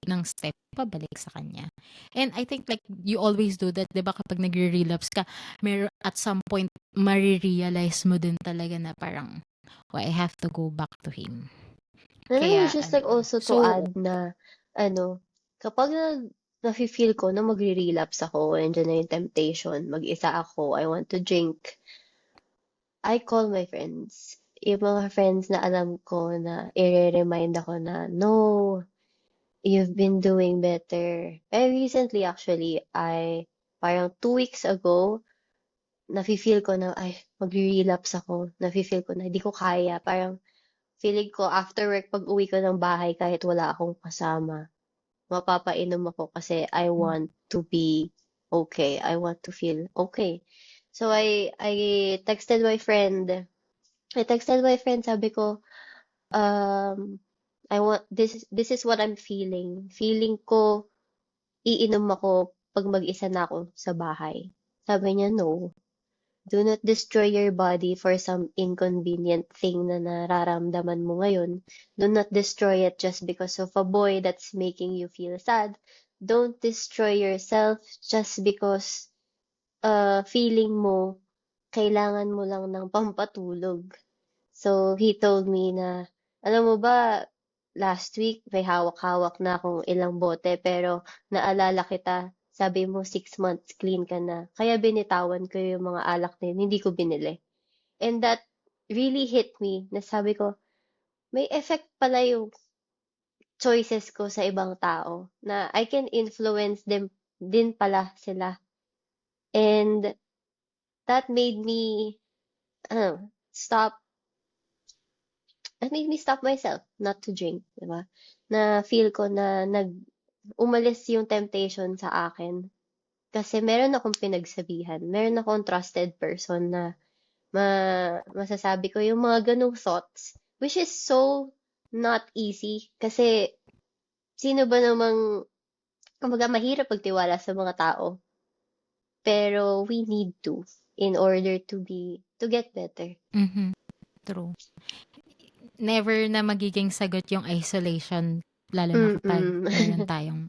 Speaker 1: ng step pabalik sa kanya. And I think like you always do that, 'di ba, kapag nagre-relapse ka, at some point marirealize mo din talaga na parang, oh, I have to go back to him.
Speaker 2: And I would
Speaker 1: Kaya
Speaker 2: just like
Speaker 1: ayun.
Speaker 2: also to
Speaker 1: So,
Speaker 2: add na, kapag nafe-feel ko na magre-relapse ako, nandiyan na yung temptation, mag-isa ako, I want to drink, I call my friends. Yung mga friends na alam ko na i-remind ako na, no, you've been doing better. Recently, actually, parang 2 weeks ago, nafe-feel ko na, ay, magre-relapse ako. Nafe-feel ko na, hindi ko kaya. Parang, feeling ko, after work, pag uwi ko ng bahay, kahit wala akong kasama, mapapainom ako kasi I want to be okay. I want to feel okay. So, I texted my friend. Sabi ko, um, this is what I'm feeling. Feeling ko, iinom ako pag mag-isa na ako sa bahay. Sabi niya, no. Do not destroy your body for some inconvenient thing na nararamdaman mo ngayon. Do not destroy it just because of a boy that's making you feel sad. Don't destroy yourself just because feeling mo kailangan mo lang ng pampatulog. So, he told me na, alam mo ba, last week may hawak-hawak na akong ilang bote pero naalala kita, sabi mo 6 months clean ka na. Kaya binitawan ko yung mga alak na yun, hindi ko binili. And that really hit me na sabi ko, may effect pala yung choices ko sa ibang tao na I can influence them din pala sila. And that made me stop that made me stop myself not to drink, di ba? Na feel ko na umalis yung temptation sa akin. Kasi meron akong pinagsabihan, meron akong trusted person na masasabi ko yung mga ganong thoughts, which is so not easy. Kasi sino ba namang, kumbaga mahirap pagtiwala sa mga tao. Pero we need to in order to get better.
Speaker 1: true. Never na magiging sagot yung isolation, lalo na kapag meron tayong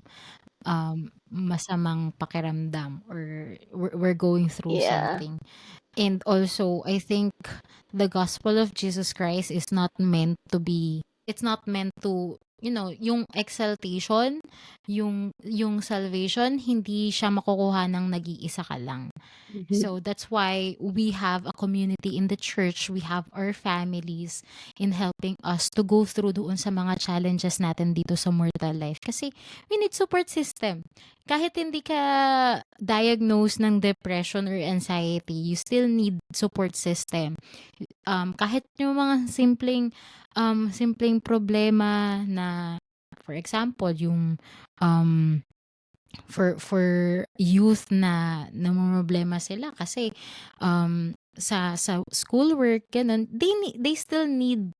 Speaker 1: masamang pakiramdam or we're going through
Speaker 2: Yeah.
Speaker 1: something. And also, I think the gospel of Jesus Christ is not meant to be, it's not meant to, yung exaltation, yung salvation, hindi siya makukuha ng nag-iisa ka lang. So that's why we have a community in the church. We have our families in helping us to go through doon sa mga challenges natin dito sa mortal life. Kasi we need support system. Kahit hindi ka diagnosed ng depression or anxiety, you still need support system. Kahit yung mga simpleng problema na, for example, yung for youth na namomroblema sila kasi sa schoolwork ganun, they still need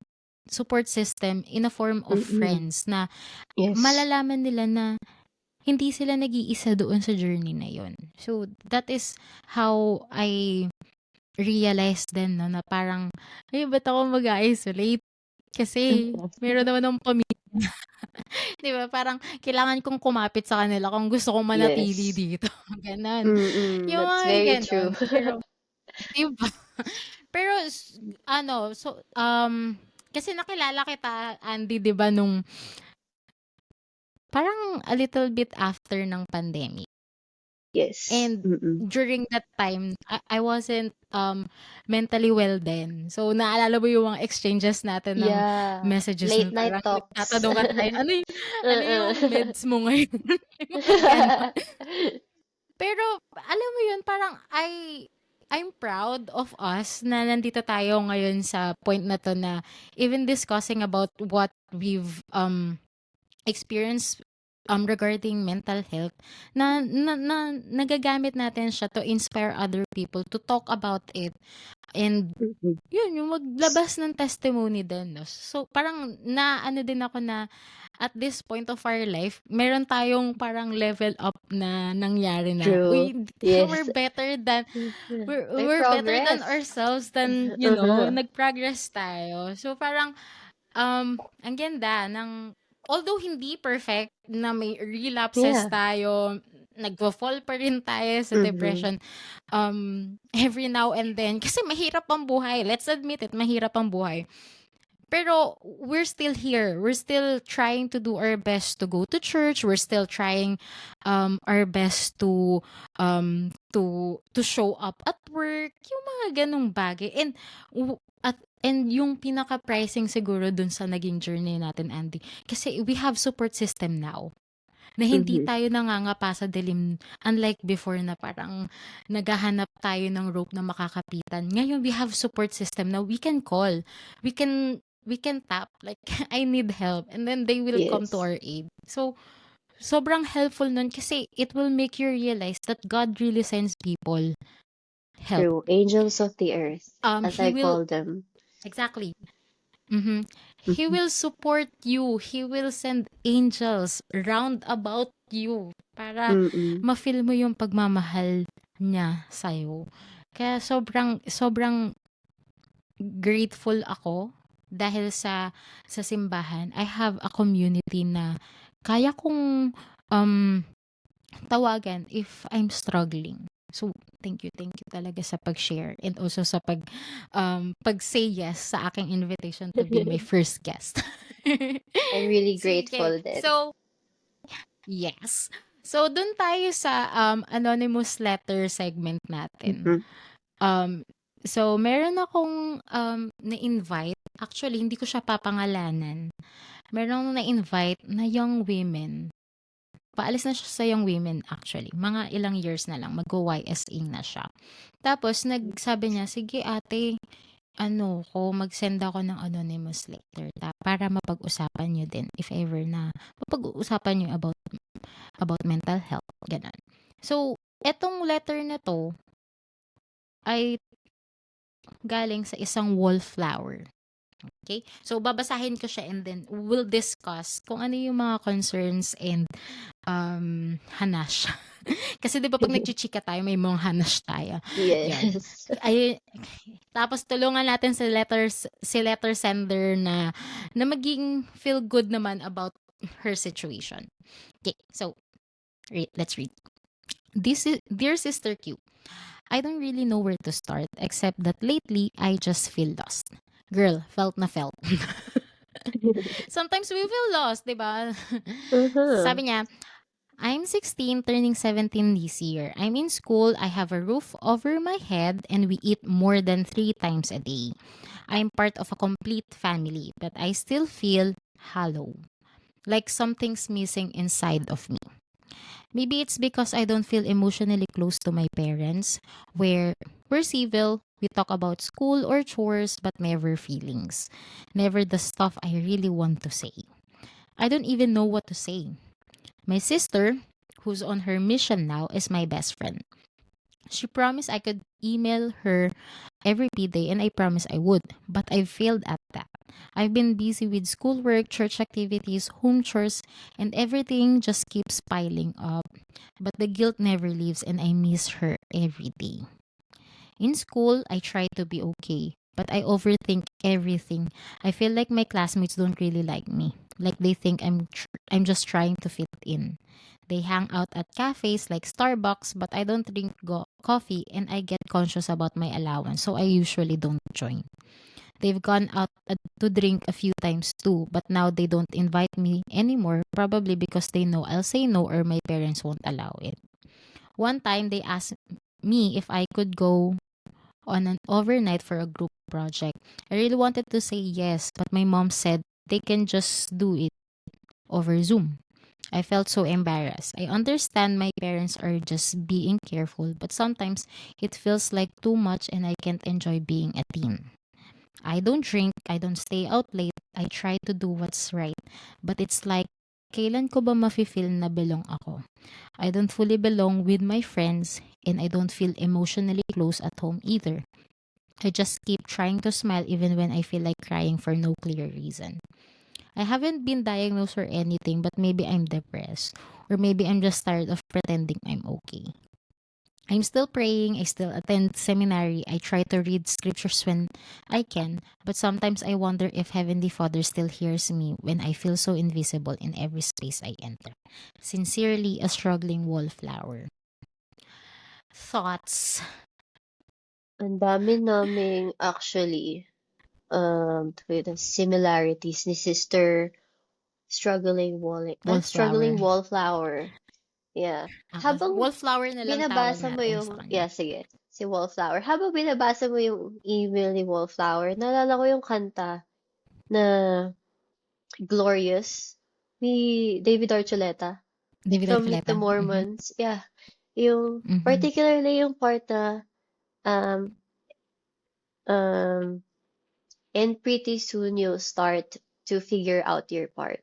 Speaker 1: support system in a form of friends na
Speaker 2: Yes.
Speaker 1: malalaman nila na hindi sila nag-iisa doon sa journey na yon. So that is how I realized din, no, na parang, ay, ba't ako mag-isolate? Kasi meron naman ng pamilya. Di ba? Parang kailangan kong kumapit sa kanila kung gusto kong manatili
Speaker 2: Yes.
Speaker 1: dito. Ganon. Yung
Speaker 2: That's
Speaker 1: mga
Speaker 2: very
Speaker 1: ganon.
Speaker 2: true.
Speaker 1: Pero, di ba? Pero, kasi nakilala kita, Andy, di ba, nung parang a little bit after ng pandemic.
Speaker 2: Yes.
Speaker 1: And during that time, I wasn't mentally well then. So, naalala mo yung mga exchanges natin ng
Speaker 2: Yeah.
Speaker 1: messages
Speaker 2: Late
Speaker 1: na
Speaker 2: night
Speaker 1: parang
Speaker 2: talks.
Speaker 1: nagtatanungan tayo, ano yung meds mo ngayon? Yung mga ganon. Pero, alam mo yun, parang I'm proud of us na nandito tayo ngayon sa point na to na even discussing about what we've experienced regarding mental health na nagagamit natin siya to inspire other people to talk about it. And yun, yung maglabas ng testimony din, no? So, parang ano din ako na at this point of our life, meron tayong parang level up na nangyari na.
Speaker 2: True.
Speaker 1: Uy, we're
Speaker 2: Yes.
Speaker 1: better than
Speaker 2: May
Speaker 1: we're better than
Speaker 2: progress.
Speaker 1: ourselves than,
Speaker 2: Uh-huh.
Speaker 1: nag-progress tayo. So parang ang ganda ng although hindi perfect na may relapses
Speaker 2: Yeah.
Speaker 1: tayo, nagfo-fall pa rin tayo sa
Speaker 2: Mm-hmm.
Speaker 1: depression every now and then kasi mahirap ang buhay. Let's admit it, mahirap ang buhay. Pero we're still here. We're still trying to do our best to go to church. We're still trying our best to show up at work. Yung mga ganong bagay. And yung pinaka-pricing siguro dun sa naging journey natin, Andy. Kasi we have support system now. Na hindi
Speaker 2: Mm-hmm.
Speaker 1: tayo nangangapa sa dilim. Unlike before na parang naghahanap tayo ng rope na makakapitan. Ngayon, we have support system na we can call. We can tap like I need help and then they will come to
Speaker 2: Yes.
Speaker 1: our aid. So sobrang helpful nun kasi it will make you realize that God really sends people help.
Speaker 2: True. Angels of the earth, as
Speaker 1: He
Speaker 2: I
Speaker 1: will
Speaker 2: call them.
Speaker 1: exactly. He will support you. He will send angels round about you para
Speaker 2: Mm-mm.
Speaker 1: ma-feel mo yung pagmamahal niya sa'yo. Kaya sobrang grateful ako dahil sa simbahan. I have a community na kaya kong tawagan if I'm struggling. So, thank you talaga sa pag-share and also sa pag-say yes sa aking invitation to be my first guest.
Speaker 2: I'm really
Speaker 1: Sige.
Speaker 2: grateful then.
Speaker 1: So, yes. So, dun tayo sa anonymous letter segment natin.
Speaker 2: Mm-hmm.
Speaker 1: So meron akong na-invite. Actually, hindi ko siya papangalanan. Meron akong na-invite na young women. Paalis na siya sa young women actually. Mga ilang years na lang. Mag-YSA na siya. Tapos, nagsabi niya, sige ate, mag-send ako ng anonymous letter para mapag-usapan niyo din if ever na mapag-uusapan niyo about mental health. Ganun. So, etong letter na to ay galing sa isang wallflower. Okay? So, babasahin ko siya and then we'll discuss kung ano yung mga concerns and hanash. Kasi 'di ba pag nagchichika tayo, may mga hanash tayo. Yan.
Speaker 2: Yes.
Speaker 1: Tapos tulungan natin si letter sender na maging feel good naman about her situation. Okay, so let's read. Dear Sister Q, I don't really know where to start except that lately I just feel lost. Girl, felt na felt. Sometimes we feel lost, di ba?
Speaker 2: Uh-huh.
Speaker 1: Sabi niya, I'm 16, turning 17 this year. I'm in school, I have a roof over my head, and we eat more than 3 times a day. I'm part of a complete family, but I still feel hollow. Like something's missing inside of me. Maybe it's because I don't feel emotionally close to my parents, where we're civil, we talk about school or chores, but never feelings. Never the stuff I really want to say. I don't even know what to say. My sister, who's on her mission now, is my best friend. She promised I could email her every day and I promised I would, but I've failed at that. I've been busy with schoolwork, church activities, home chores, and everything just keeps piling up. But the guilt never leaves and I miss her every day. In school, I try to be okay, but I overthink everything. I feel like my classmates don't really like me. Like they think I'm just trying to fit in. They hang out at cafes like Starbucks, but I don't drink coffee and I get conscious about my allowance, so I usually don't join. They've gone out to drink a few times too, but now they don't invite me anymore, probably because they know I'll say no or my parents won't allow it. One time they asked me if I could go on an overnight for a group project. I really wanted to say yes, but my mom said they can just do it over Zoom. I felt so embarrassed. I understand my parents are just being careful, but sometimes it feels like too much and I can't enjoy being a teen. I don't drink, I don't stay out late, I try to do what's right, but it's like, kailan ko ba mafe-feel na belong ako? I don't fully belong with my friends and I don't feel emotionally close at home either. I just keep trying to smile even when I feel like crying for no clear reason. I haven't been diagnosed or anything, but maybe I'm depressed. Or maybe I'm just tired of pretending I'm okay. I'm still praying, I still attend seminary, I try to read scriptures when I can, but sometimes I wonder if Heavenly Father still hears me when I feel so invisible in every space I enter. Sincerely, a struggling wallflower. Thoughts?
Speaker 2: Ang dami naming actually with the similarities ni Sister Struggling
Speaker 1: Wallflower.
Speaker 2: Wallflower. Yeah. Habang
Speaker 1: Wallflower na lang tawag
Speaker 2: binabasa mo
Speaker 1: natin sa
Speaker 2: yung,
Speaker 1: kanya.
Speaker 2: yeah, sige, si Wallflower. Habang binabasa mo yung email ni Wallflower, naalala ko yung kanta na Glorious ni David Archuleta
Speaker 1: David
Speaker 2: from Meet the
Speaker 1: Archuleta.
Speaker 2: Mormons. Yeah. Yung,
Speaker 1: Mhm.
Speaker 2: particularly yung part na, um, um, and pretty soon you'll start to figure out your part.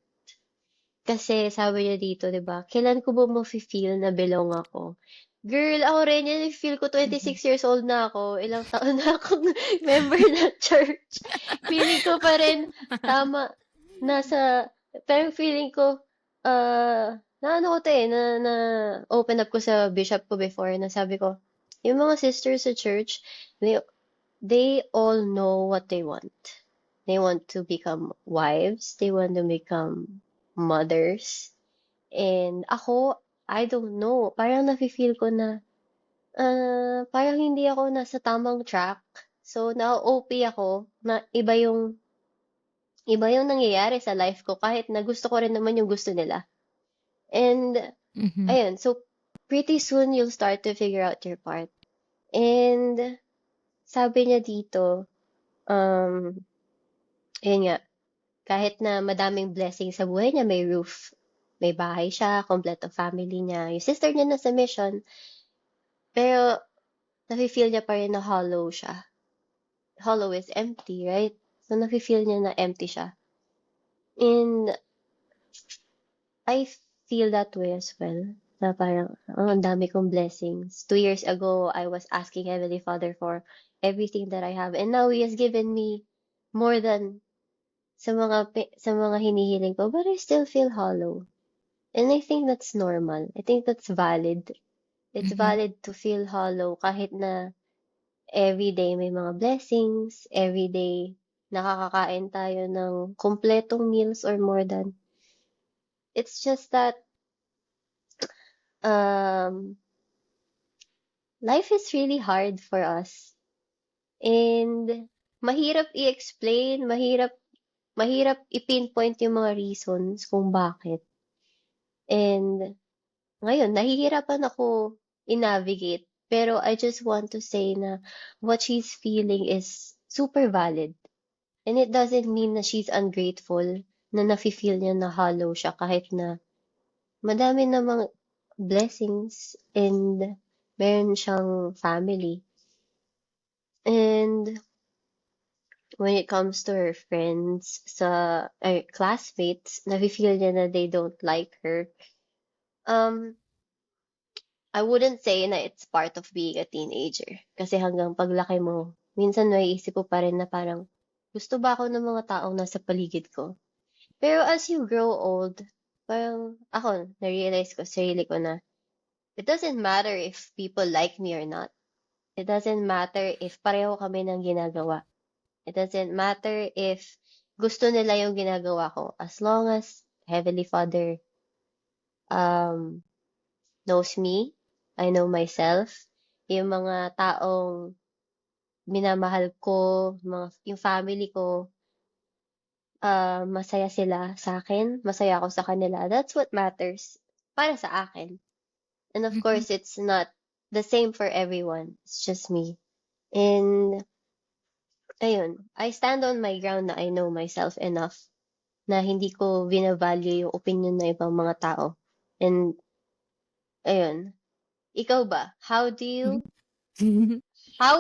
Speaker 2: Kasi sabi niya dito, 'di ba? Kailan ko ba mafe-feel na belong ako? Girl, ako rin yan. Feel ko
Speaker 1: Mhm.
Speaker 2: 26 years old na ako. Ilang taon na akong member ng church. Feeling ko pa rin, tama, nasa, pero feeling ko, na ano ko to eh, na open up ko sa bishop ko before, na sabi ko, yung mga sisters sa church, they, they all know what they want. They want to become wives. They want to become mothers. And ako, I don't know. Parang nafe-feel ko na, parang hindi ako nasa tamang track. So, na-OP ako na iba yung nangyayari sa life ko kahit na gusto ko rin naman yung gusto nila. And,
Speaker 1: Mhm.
Speaker 2: ayun. So, pretty soon you'll start to figure out your part. And, sabi niya dito, ayun nga, kahit na madaming blessing sa buhay niya, may roof, may bahay siya, kompleto family niya, yung sister niya nasa mission, pero nafe-feel niya pa rin na hollow siya. Hollow is empty, right? So nafe-feel niya na empty siya. And I feel that way as well. Na parang, ang dami kong blessings. 2 years ago, I was asking Heavenly Father for everything that I have. And now He has given me more than sa mga hinihiling ko, but I still feel hollow. And I think that's normal. I think that's valid. It's
Speaker 1: Mhm.
Speaker 2: valid to feel hollow kahit na everyday may mga blessings, everyday nakakakain tayo ng kumpletong meals or more than. It's just that um, life is really hard for us. And mahirap i-explain, mahirap i-pinpoint yung mga reasons kung bakit. And ngayon, nahihirapan ako i-navigate. Pero I just want to say na what she's feeling is super valid. And it doesn't mean na she's ungrateful, na nafe-feel niya na hollow siya kahit na madami namang blessings and meron siyang family. And when it comes to her friends, classmates, nafe-feel niya na they don't like her. I wouldn't say na it's part of being a teenager. Kasi hanggang paglaki mo, minsan naiisip ko pa rin na parang, gusto ba ako ng mga taong nasa paligid ko? Pero as you grow old, parang ako, na-realize ko sa sarili ko na, it doesn't matter if people like me or not. It doesn't matter if pareho kami ng ginagawa. It doesn't matter if gusto nila yung ginagawa ko. As long as Heavenly Father um, knows me, I know myself, yung mga taong minamahal ko, yung family ko, masaya sila sa akin, masaya ako sa kanila. That's what matters para sa akin. And of
Speaker 1: Mhm.
Speaker 2: course, it's not the same for everyone. It's just me. And ayun, I stand on my ground na I know myself enough na hindi ko binavalue yung opinion ng ibang mga tao. And ayun, ikaw ba? How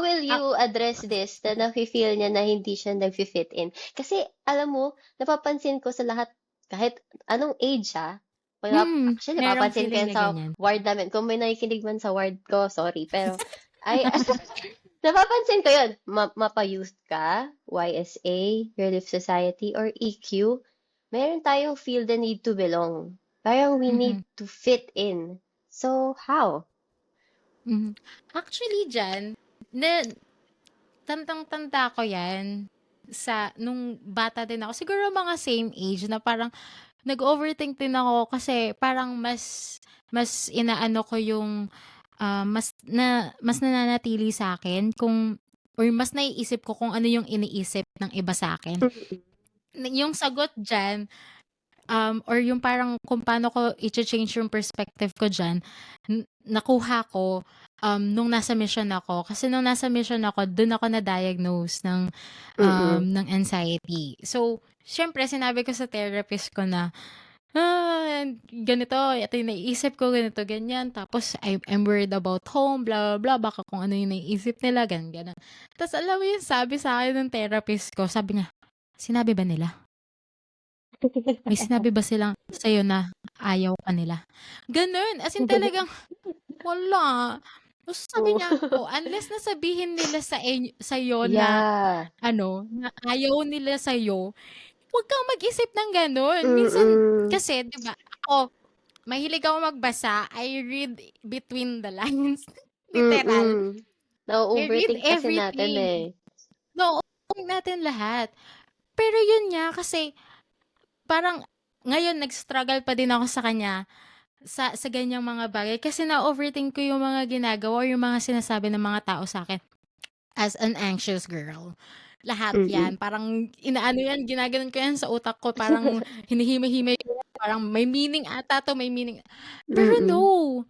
Speaker 2: will
Speaker 1: Ah,
Speaker 2: you address this na nafe-feel niya na hindi siya nagfi-fit in? Kasi alam mo, napapansin ko sa lahat, kahit anong age siya, actually
Speaker 1: merong
Speaker 2: napapansin ko
Speaker 1: feeling
Speaker 2: yan
Speaker 1: na
Speaker 2: sa
Speaker 1: ganyan.
Speaker 2: ward namin. Kung may nakikinig man sa ward ko, sorry. Pero, ay, napapansin ko yun. Mapa-youth ka, YSA, Relief Society, or EQ. meron tayong feel the need to belong. Parang we
Speaker 1: Mhm.
Speaker 2: need to fit in. So, how?
Speaker 1: Mhm. Actually diyan, na tandang-tanda ko 'yan nung bata din ako. Siguro mga same age na parang nag-overthink din ako kasi parang mas inaano ko yung, mas nananatili sa akin kung or mas naiisip ko kung ano yung iniisip ng iba sa akin.
Speaker 2: Mm-mm.
Speaker 1: Yung sagot diyan, or yung parang kung paano ko iche-change yung perspective ko diyan, nakuha ko, nung nasa mission ako. Kasi nung nasa mission ako, dun ako na-diagnose ng anxiety. So, siyempre sinabi ko sa therapist ko na, ganito, ito yung naiisip ko, ganito, ganyan. Tapos, I'm worried about home, blah, blah, blah. Baka kung ano yung naiisip nila, ganyan, ganyan. Tapos, alam mo yung sabi sa akin ng therapist ko, sabi niya, sinabi ba nila? May sinabi ba silang sa'yo na ayaw ka nila? Gano'n, as in talagang wala. Tapos sabi
Speaker 2: Oo.
Speaker 1: niya, "Oh, unless na sabihin nila sa'yo na
Speaker 2: Yeah.
Speaker 1: ano, na ayaw nila sa'yo, huwag kang mag-isip ng gano'n." Minsan
Speaker 2: Mm.
Speaker 1: kasi 'di ba, ako mahilig ako magbasa, I read between the lines, literal.
Speaker 2: Mm.
Speaker 1: I read
Speaker 2: Na-o-overthink kasi natin
Speaker 1: everything.
Speaker 2: eh.
Speaker 1: Noo-overthink natin lahat. Pero yun nga, kasi parang ngayon nag-struggle pa din ako sa kanya sa ganyang mga bagay kasi na-overthink ko yung mga ginagawa or yung mga sinasabi ng mga tao sa akin as an anxious girl. Lahat
Speaker 2: Mm.
Speaker 1: 'yan, parang inaano 'yan, ginaganon ko 'yan sa utak ko, parang hinihimay-himay ko 'yan, parang may meaning ata 'to, may meaning. Pero no,
Speaker 2: Mm.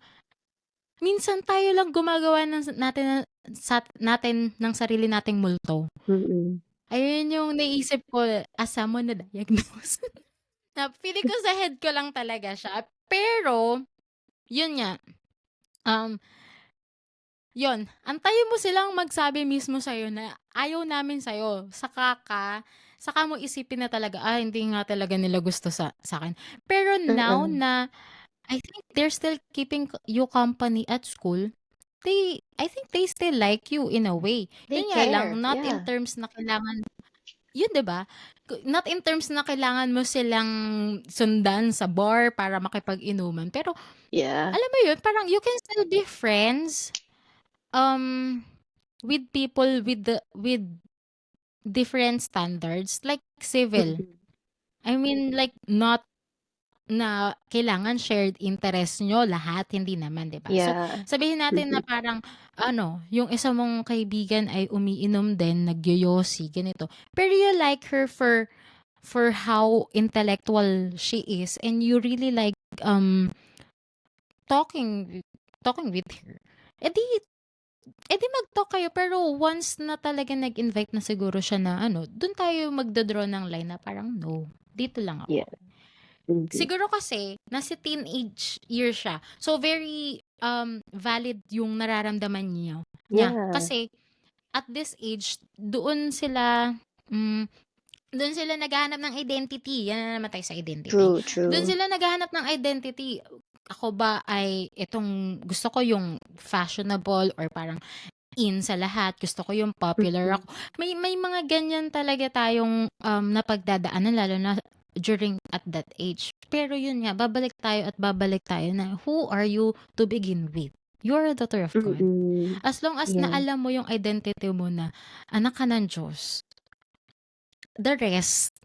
Speaker 1: minsan tayo lang gumagawa natin ng sarili nating multo.
Speaker 2: Mm.
Speaker 1: Ayun yung naisip ko as someone na diagnose. Na feeling ko sa head ko lang talaga siya. Pero, yun nga, um, yun, antayin mo silang magsabi mismo sa'yo na ayaw namin sa'yo. Saka mo isipin na talaga, hindi nga talaga nila gusto sa akin. Pero now
Speaker 2: Mm.
Speaker 1: na I think they're still keeping you company at school, I think they still like you in a way.
Speaker 2: They
Speaker 1: Yun nga lang,
Speaker 2: care.
Speaker 1: not in
Speaker 2: Yeah.
Speaker 1: terms na kailangan yun 'di ba? Not in terms na kailangan mo silang sundan sa bar para makipag-inuman, pero
Speaker 2: Yeah.
Speaker 1: alam mo yun, parang you can still be friends, um, with people with different standards, like civil.
Speaker 2: Mm.
Speaker 1: I mean, like, not na kailangan shared interest niyo lahat, hindi naman, 'di ba? So,
Speaker 2: Yeah.
Speaker 1: sabihin natin na
Speaker 2: Mm.
Speaker 1: parang ano, yung isa mong kaibigan ay umiinom din, nagyoyosi, ganito. Pero you like her for how intellectual she is and you really like talking talking with her. Eh di, mag-talk kayo pero once na talaga nag-invite na siguro siya na ano, dun tayo magdo-draw ng line na parang no, dito lang
Speaker 2: Yeah.
Speaker 1: ako.
Speaker 2: Mm.
Speaker 1: Siguro kasi nasa teenage year siya. So very valid yung nararamdaman niya.
Speaker 2: Yeah.
Speaker 1: Kasi at this age, mm, doon sila naghahanap ng identity. Yan na naman tayo sa identity.
Speaker 2: True,
Speaker 1: Doon
Speaker 2: true.
Speaker 1: sila naghahanap ng identity. Ako ba ay itong gusto ko yung fashionable or parang in sa lahat. Gusto ko yung popular
Speaker 2: Mm.
Speaker 1: ako. May mga ganyan talaga tayong napagdadaanan lalo na during at that age. Pero yun nga, babalik tayo na who are you to begin with? You're a daughter of God.
Speaker 2: Mm.
Speaker 1: As long as
Speaker 2: Yeah.
Speaker 1: naalam mo yung identity mo na anak ka ng Diyos, the rest,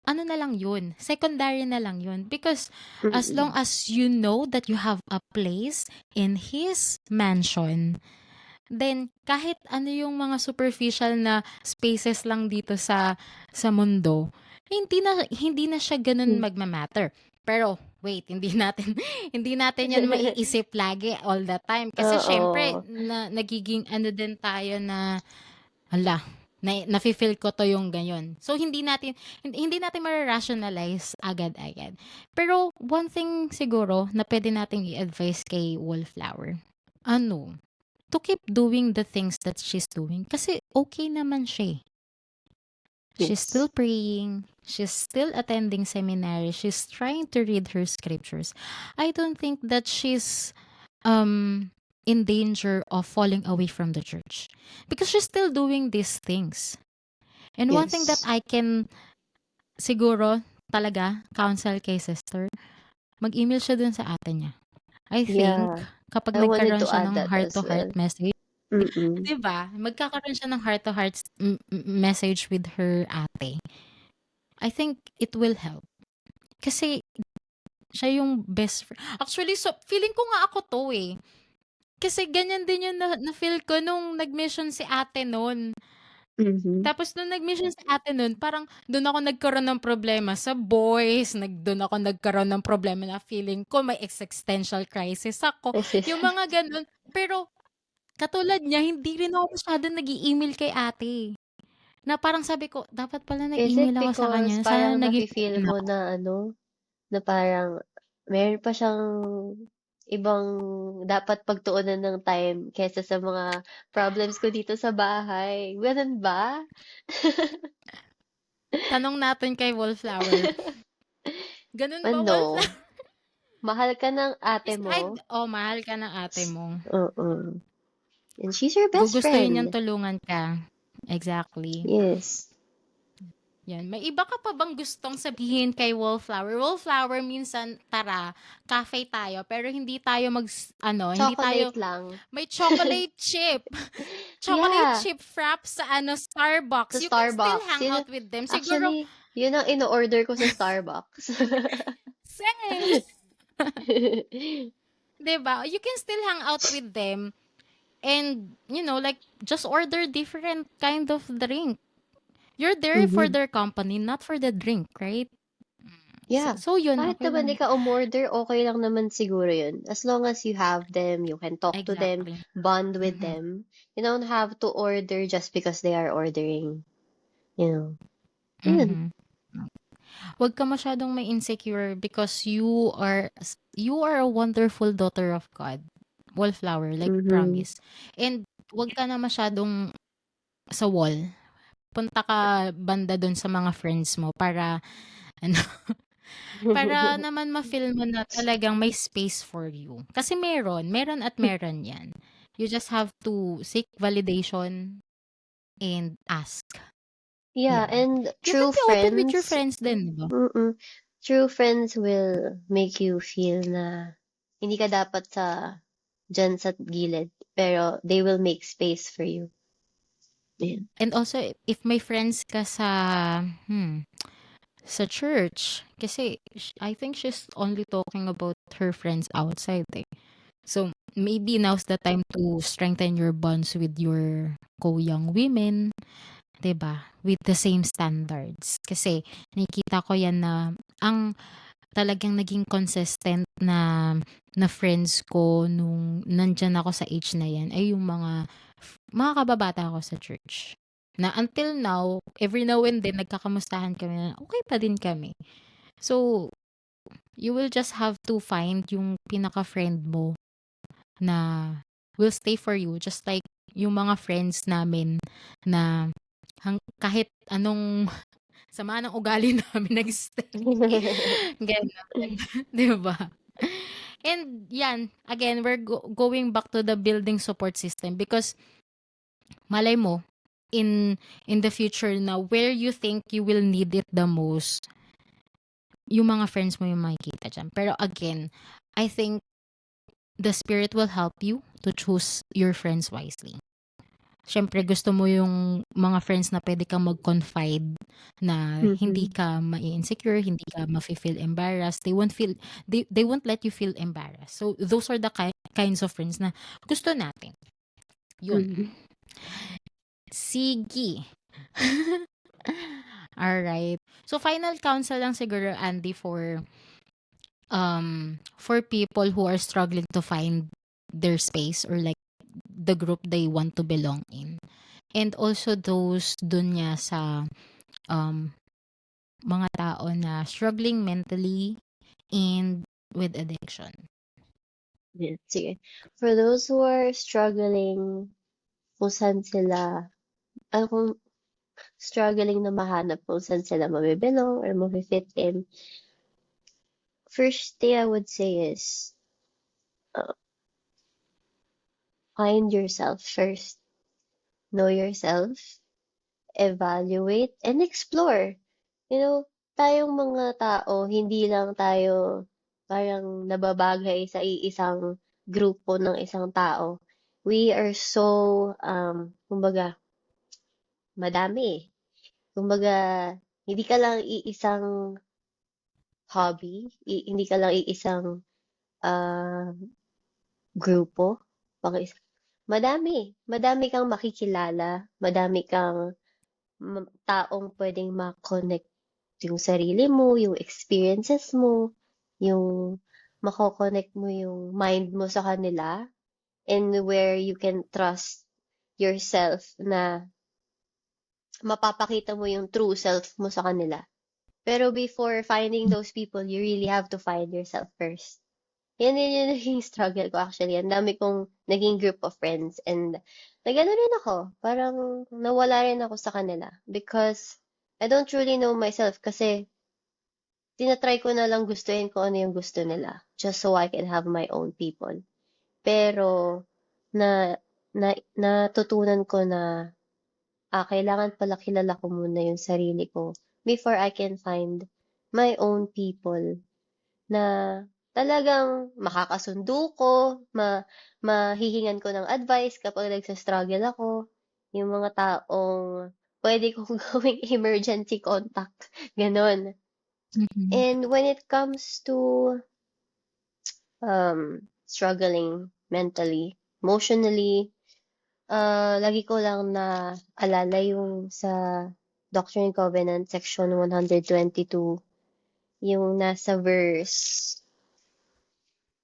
Speaker 1: ano na lang yun, secondary na lang yun. Because as long
Speaker 2: Mm.
Speaker 1: as you know that you have a place in His mansion, then kahit ano yung mga superficial na spaces lang dito sa mundo, hindi na siya gano'n
Speaker 2: Mm.
Speaker 1: magma-matter. Pero wait, hindi natin hindi natin 'yan maiisip lagi all the time kasi siyempre
Speaker 2: Oo.
Speaker 1: nagiging ano din tayo na, hala, nafi-feel ko 'to yung ganyan. So hindi natin mara-rationalize agad-agad. Pero one thing siguro na puwede nating i-advice kay Wallflower, ano, to keep doing the things that she's doing kasi okay naman siya, eh. She's still
Speaker 2: Yes.
Speaker 1: praying, she's still attending seminary, she's trying to read her scriptures. I don't think that she's in danger of falling away from the church because she's still doing these things. And one thing that
Speaker 2: Yes.
Speaker 1: I can siguro talaga counsel kay sister, mag-email siya dun sa ate niya. I think
Speaker 2: Yeah,
Speaker 1: kapag
Speaker 2: I wanted
Speaker 1: nagkaroon
Speaker 2: to
Speaker 1: siya
Speaker 2: add
Speaker 1: ng
Speaker 2: that as
Speaker 1: heart-to-heart
Speaker 2: well.
Speaker 1: message,
Speaker 2: Mm-mm.
Speaker 1: 'di ba? Magkakaroon siya ng heart-to-heart message with her ate. I think it will help. Kasi siya yung best friend. Actually, so feeling ko nga ako 'to, eh. Kasi ganyan din yung na-feel ko nung nag-mission si ate nun.
Speaker 2: Mm-hmm.
Speaker 1: Tapos nung nag-mission si ate nun, parang dun ako nagkaroon ng problema sa boys, dun ako nagkaroon ng problema na feeling ko may existential crisis ako, yung mga ganun. Pero katulad niya, hindi rin ako masyadong nag-i-email kay ate. Na parang sabi ko, dapat pala
Speaker 2: Is it
Speaker 1: nag-email ako sa
Speaker 2: because
Speaker 1: kanya. Sana
Speaker 2: parang
Speaker 1: naging
Speaker 2: nafe-feel
Speaker 1: open
Speaker 2: mo
Speaker 1: ako.
Speaker 2: na na parang meron pa siyang ibang dapat pagtuunan ng time kaysa sa mga problems ko dito sa bahay. Ganun ba?
Speaker 1: Tanong natin kay Wallflower. Ganun ba,
Speaker 2: Ano?
Speaker 1: Wallflower?
Speaker 2: Mahal ka ng ate
Speaker 1: Aside,
Speaker 2: mo?
Speaker 1: oh, mahal ka ng ate mo.
Speaker 2: Oo. And she's your best
Speaker 1: Gugustuhin niyang
Speaker 2: friend.
Speaker 1: tulungan ka. Exactly.
Speaker 2: Yes.
Speaker 1: Yan. May iba ka pa bang gustong sabihin kay Wallflower? Wallflower, minsan, tara, cafe tayo, pero hindi tayo hindi tayo,
Speaker 2: Chocolate lang.
Speaker 1: may chocolate chip. Chocolate
Speaker 2: Yeah,
Speaker 1: chip frap sa
Speaker 2: sa
Speaker 1: Starbucks. You can still
Speaker 2: Starbucks.
Speaker 1: hang out with them. Siguro,
Speaker 2: Actually, yun ang ino-order ko sa Starbucks.
Speaker 1: same. 'Di ba? You can still hang out with them and, like, just order different kind of drink. You're there for
Speaker 2: Mhm.
Speaker 1: their company, not for the drink, right? So,
Speaker 2: Yeah.
Speaker 1: so yun,
Speaker 2: Kahit
Speaker 1: okay
Speaker 2: naman di
Speaker 1: lang.
Speaker 2: ka umorder, okay lang naman siguro yun. As long as you have them, you can talk to them,
Speaker 1: Exactly.
Speaker 2: bond with
Speaker 1: Mhm.
Speaker 2: them. You don't have to order just because they are ordering. You know. Yun.
Speaker 1: Mhm. Huwag ka masyadong may insecure because you are a wonderful daughter of God. Wallflower, like
Speaker 2: Mhm.
Speaker 1: promise. And huwag ka na masyadong sa wall. Punta ka banda dun sa mga friends mo para ano, para naman ma-feel mo na talagang may space for you. Kasi meron at meron 'yan. You just have to seek validation and ask.
Speaker 2: Yeah,
Speaker 1: 'Yan.
Speaker 2: and
Speaker 1: You can
Speaker 2: true
Speaker 1: be open with your
Speaker 2: friends,
Speaker 1: friends din, 'di ba?
Speaker 2: true friends will make you feel na hindi ka dapat dyan sa gilid, pero they will make space for you. Yan.
Speaker 1: And also, if may friends ka sa church, kasi I think she's only talking about her friends outside, eh. So, maybe now's the time to strengthen your bonds with your co-young women, 'di ba? With the same standards. Kasi nakikita ko 'yan na ang talagang naging consistent na friends ko nung nandiyan ako sa age na 'yan ay yung mga kababata ko sa church. Na until now, every now and then nagkakamustahan kami na okay pa din kami. So, you will just have to find yung pinaka-friend mo na will stay for you just like yung mga friends namin na kahit anong sama ng ugali namin nag-stay. Gano'n, 'di ba? And 'yan, again, we're going back to the building support system because malay mo in the future na where you think you will need it the most, yung mga friends mo yung makikita diyan. Pero again, I think the spirit will help you to choose your friends wisely. Siyempre gusto mo yung mga friends na pwede kang mag-confide na hindi
Speaker 2: Mhm.
Speaker 1: ka mai-insecure, hindi ka mafe-feel embarrassed. They won't let you feel embarrassed. So those are the kinds of friends na gusto natin. Yun.
Speaker 2: Mhm.
Speaker 1: Sige. Alright. So final counsel lang siguro, Andy, for people who are struggling to find their space or like the group they want to belong in. And also those dun nga sa um, mga tao na struggling mentally and with addiction.
Speaker 2: Yan, sige. For those who are struggling kung saan sila, kung struggling na mahanap kung saan sila mabibelong or mafe-fit in, first thing I would say is, uh, find yourself first. Know yourself, evaluate, and explore. You know, tayong mga tao, hindi lang tayo parang nababagay sa iisang grupo ng isang tao. We are so, kumbaga, madami eh. Kumbaga, hindi ka lang iisang hobby, hindi ka lang iisang ah, grupo. Paki- madami kang makikilala, madami kang taong pwedeng ma-connect yung sarili mo, yung experiences mo, yung mako-connect mo yung mind mo sa kanila, and where you can trust yourself na mapapakita mo yung true self mo sa kanila. Pero before finding those people, you really have to find yourself first. Yan din yung naging struggle ko actually. Ang dami kong naging group of friends and nagano rin ako. Parang nawala rin ako sa kanila because I don't truly know myself kasi tinatry ko na lang gustuhin kung ano yung gusto nila just so I can have my own people. Pero natutunan ko na kailangan pala kilala ko muna yung sarili ko before I can find my own people na talagang makakasundo ko, mahihingan ko ng advice kapag nagsa-struggle ako, yung mga taong pwede kong gawing emergency contact, ganon.
Speaker 1: Mhm.
Speaker 2: And when it comes to struggling mentally, emotionally, lagi ko lang na alala yung sa Doctrine and Covenant section 122, yung nasa verse,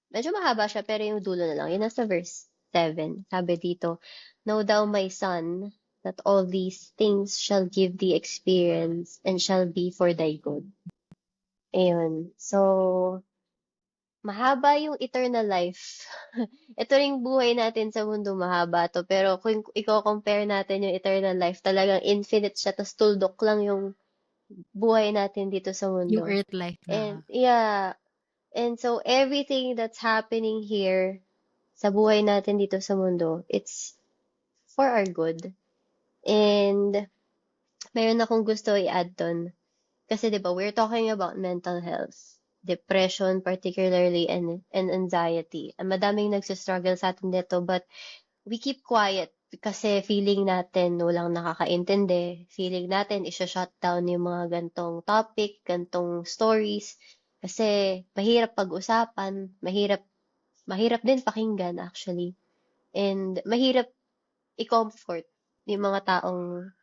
Speaker 2: medyo mahaba siya pero yung dulo na lang, yung nasa verse 7. Sabi dito, "Know thou, my son, that all these things shall give thee experience and shall be for thy good." Ayun. So, mahaba yung eternal life. Ito ring buhay natin sa mundo, mahaba to. Pero kung i-compare natin yung eternal life, talagang infinite siya, tas tuldok lang yung buhay natin dito sa
Speaker 1: Yung
Speaker 2: mundo.
Speaker 1: earth life
Speaker 2: And
Speaker 1: na.
Speaker 2: yeah, and so everything that's happening here sa buhay natin dito sa mundo, it's for our good. And mayroon akong gusto i-add doon. Kasi 'di ba, we're talking about mental health, depression particularly, and anxiety. Ang madaming nagsa-struggle sa atin dito, but we keep quiet kasi feeling natin walang nakakaintindi. Feeling natin isha-shut down yung mga gantong topic, gantong stories. Kasi mahirap pag-usapan, mahirap din pakinggan actually. And mahirap i-comfort yung mga taong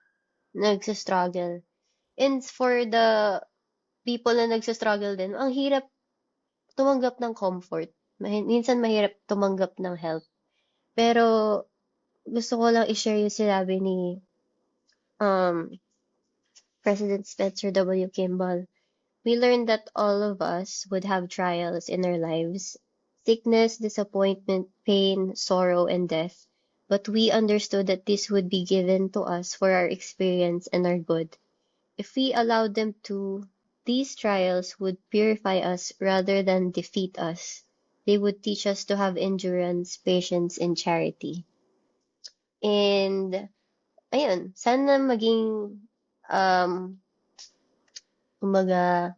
Speaker 2: nagsa-struggle. And for the people na nagsa-struggle din, ang hirap tumanggap ng comfort. Minsan mahirap tumanggap ng help. Pero gusto ko lang i-share yung sinabi ni um, President Spencer W. Kimball. We learned that all of us would have trials in our lives, sickness, disappointment, pain, sorrow, and death. But we understood that this would be given to us for our experience and our good. If we allowed them to, these trials would purify us rather than defeat us. They would teach us to have endurance, patience, and charity. And, ayun, sana maging, um, umaga,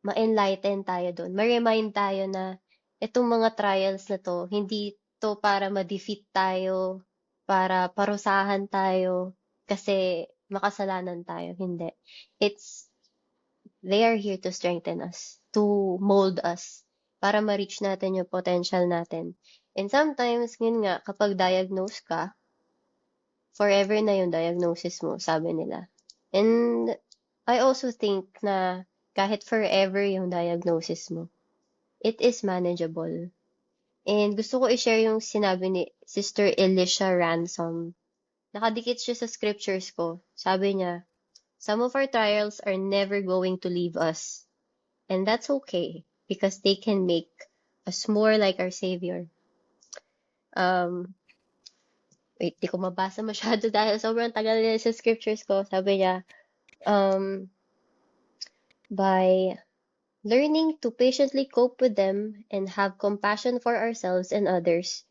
Speaker 2: ma-enlighten tayo doon. Ma-remind tayo na itong mga trials na to, hindi to para ma-defeat tayo, para parusahan tayo, kasi makasalanan tayo. Hindi. It's They are here to strengthen us, to mold us, para ma-reach natin yung potential natin. And sometimes, yun nga, kapag diagnose ka, forever na yung diagnosis mo, sabi nila. And I also think na kahit forever yung diagnosis mo, it is manageable. And gusto ko i-share yung sinabi ni Sister Elisha Ransom. Nakadikit siya sa scriptures ko. Sabi niya, "Some of our trials are never going to leave us. And that's okay, because they can make us more like our Savior." Um, Wait, di ko mabasa masyado dahil sobrang tagal nila sa scriptures ko. Sabi niya, um, by learning to patiently cope with them and have compassion for ourselves and others,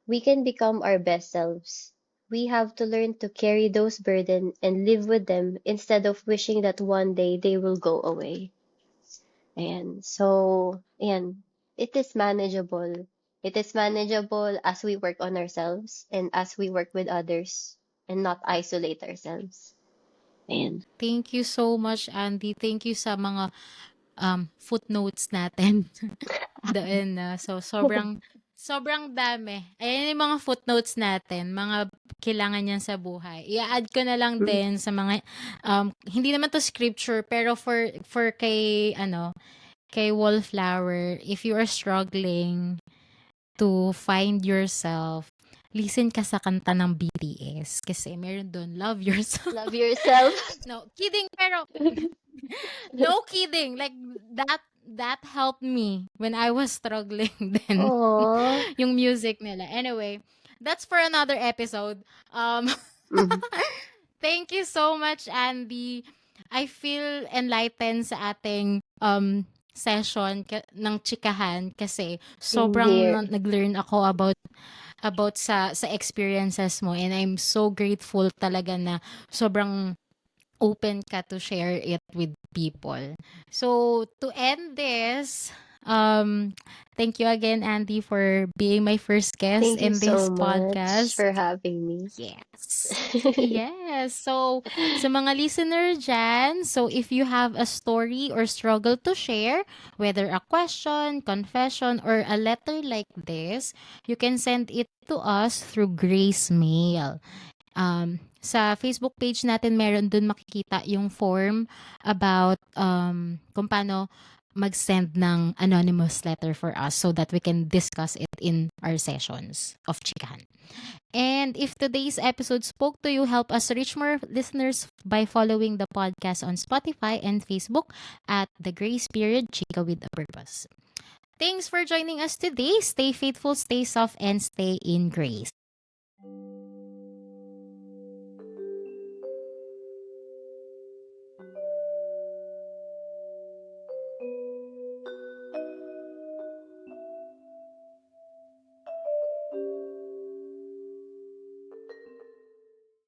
Speaker 2: we can become our best selves. we have to learn to carry those burdens and live with them instead of wishing that one day they will go away. Ayan. So, ayan. It is manageable. It is manageable as we work on ourselves and as we work with others and not isolate ourselves. Ayan.
Speaker 1: Thank you so much, Andy. Thank you sa mga footnotes natin. Doon na. So, sobrang dami. Ayan yung mga footnotes natin, mga kailangan niyan sa buhay. I-add ko na lang
Speaker 2: Mm.
Speaker 1: din sa mga, hindi naman to scripture, pero for kay Wallflower, if you are struggling to find yourself, listen ka sa kanta ng BTS. Kasi meron doon, love yourself.
Speaker 2: Love yourself.
Speaker 1: No, kidding, pero no kidding. Like that helped me when I was struggling then.
Speaker 2: Aww.
Speaker 1: Yung music nila. Anyway, that's for another episode.
Speaker 2: Mm.
Speaker 1: Thank you so much, Andy. I feel enlightened sa ating session ng chikahan kasi sobrang
Speaker 2: here.
Speaker 1: nag-learn ako about sa experiences mo, and I'm so grateful talaga na sobrang open ka to share it with people. So, to end this, thank you again, Andy, for being my first guest
Speaker 2: Thank you
Speaker 1: in this
Speaker 2: so much
Speaker 1: podcast.
Speaker 2: for having me.
Speaker 1: Yes. Yes. So, sa mga listener dyan, so if you have a story or struggle to share, whether a question, confession, or a letter like this, you can send it to us through Grace Mail. Sa Facebook page natin, meron dun makikita yung form about kung paano mag-send ng anonymous letter for us so that we can discuss it in our sessions of Chikahan. And if today's episode spoke to you, help us reach more listeners by following the podcast on Spotify and Facebook at The Grace Period Chika with a Purpose. Thanks for joining us today. Stay faithful, stay soft, and stay in grace.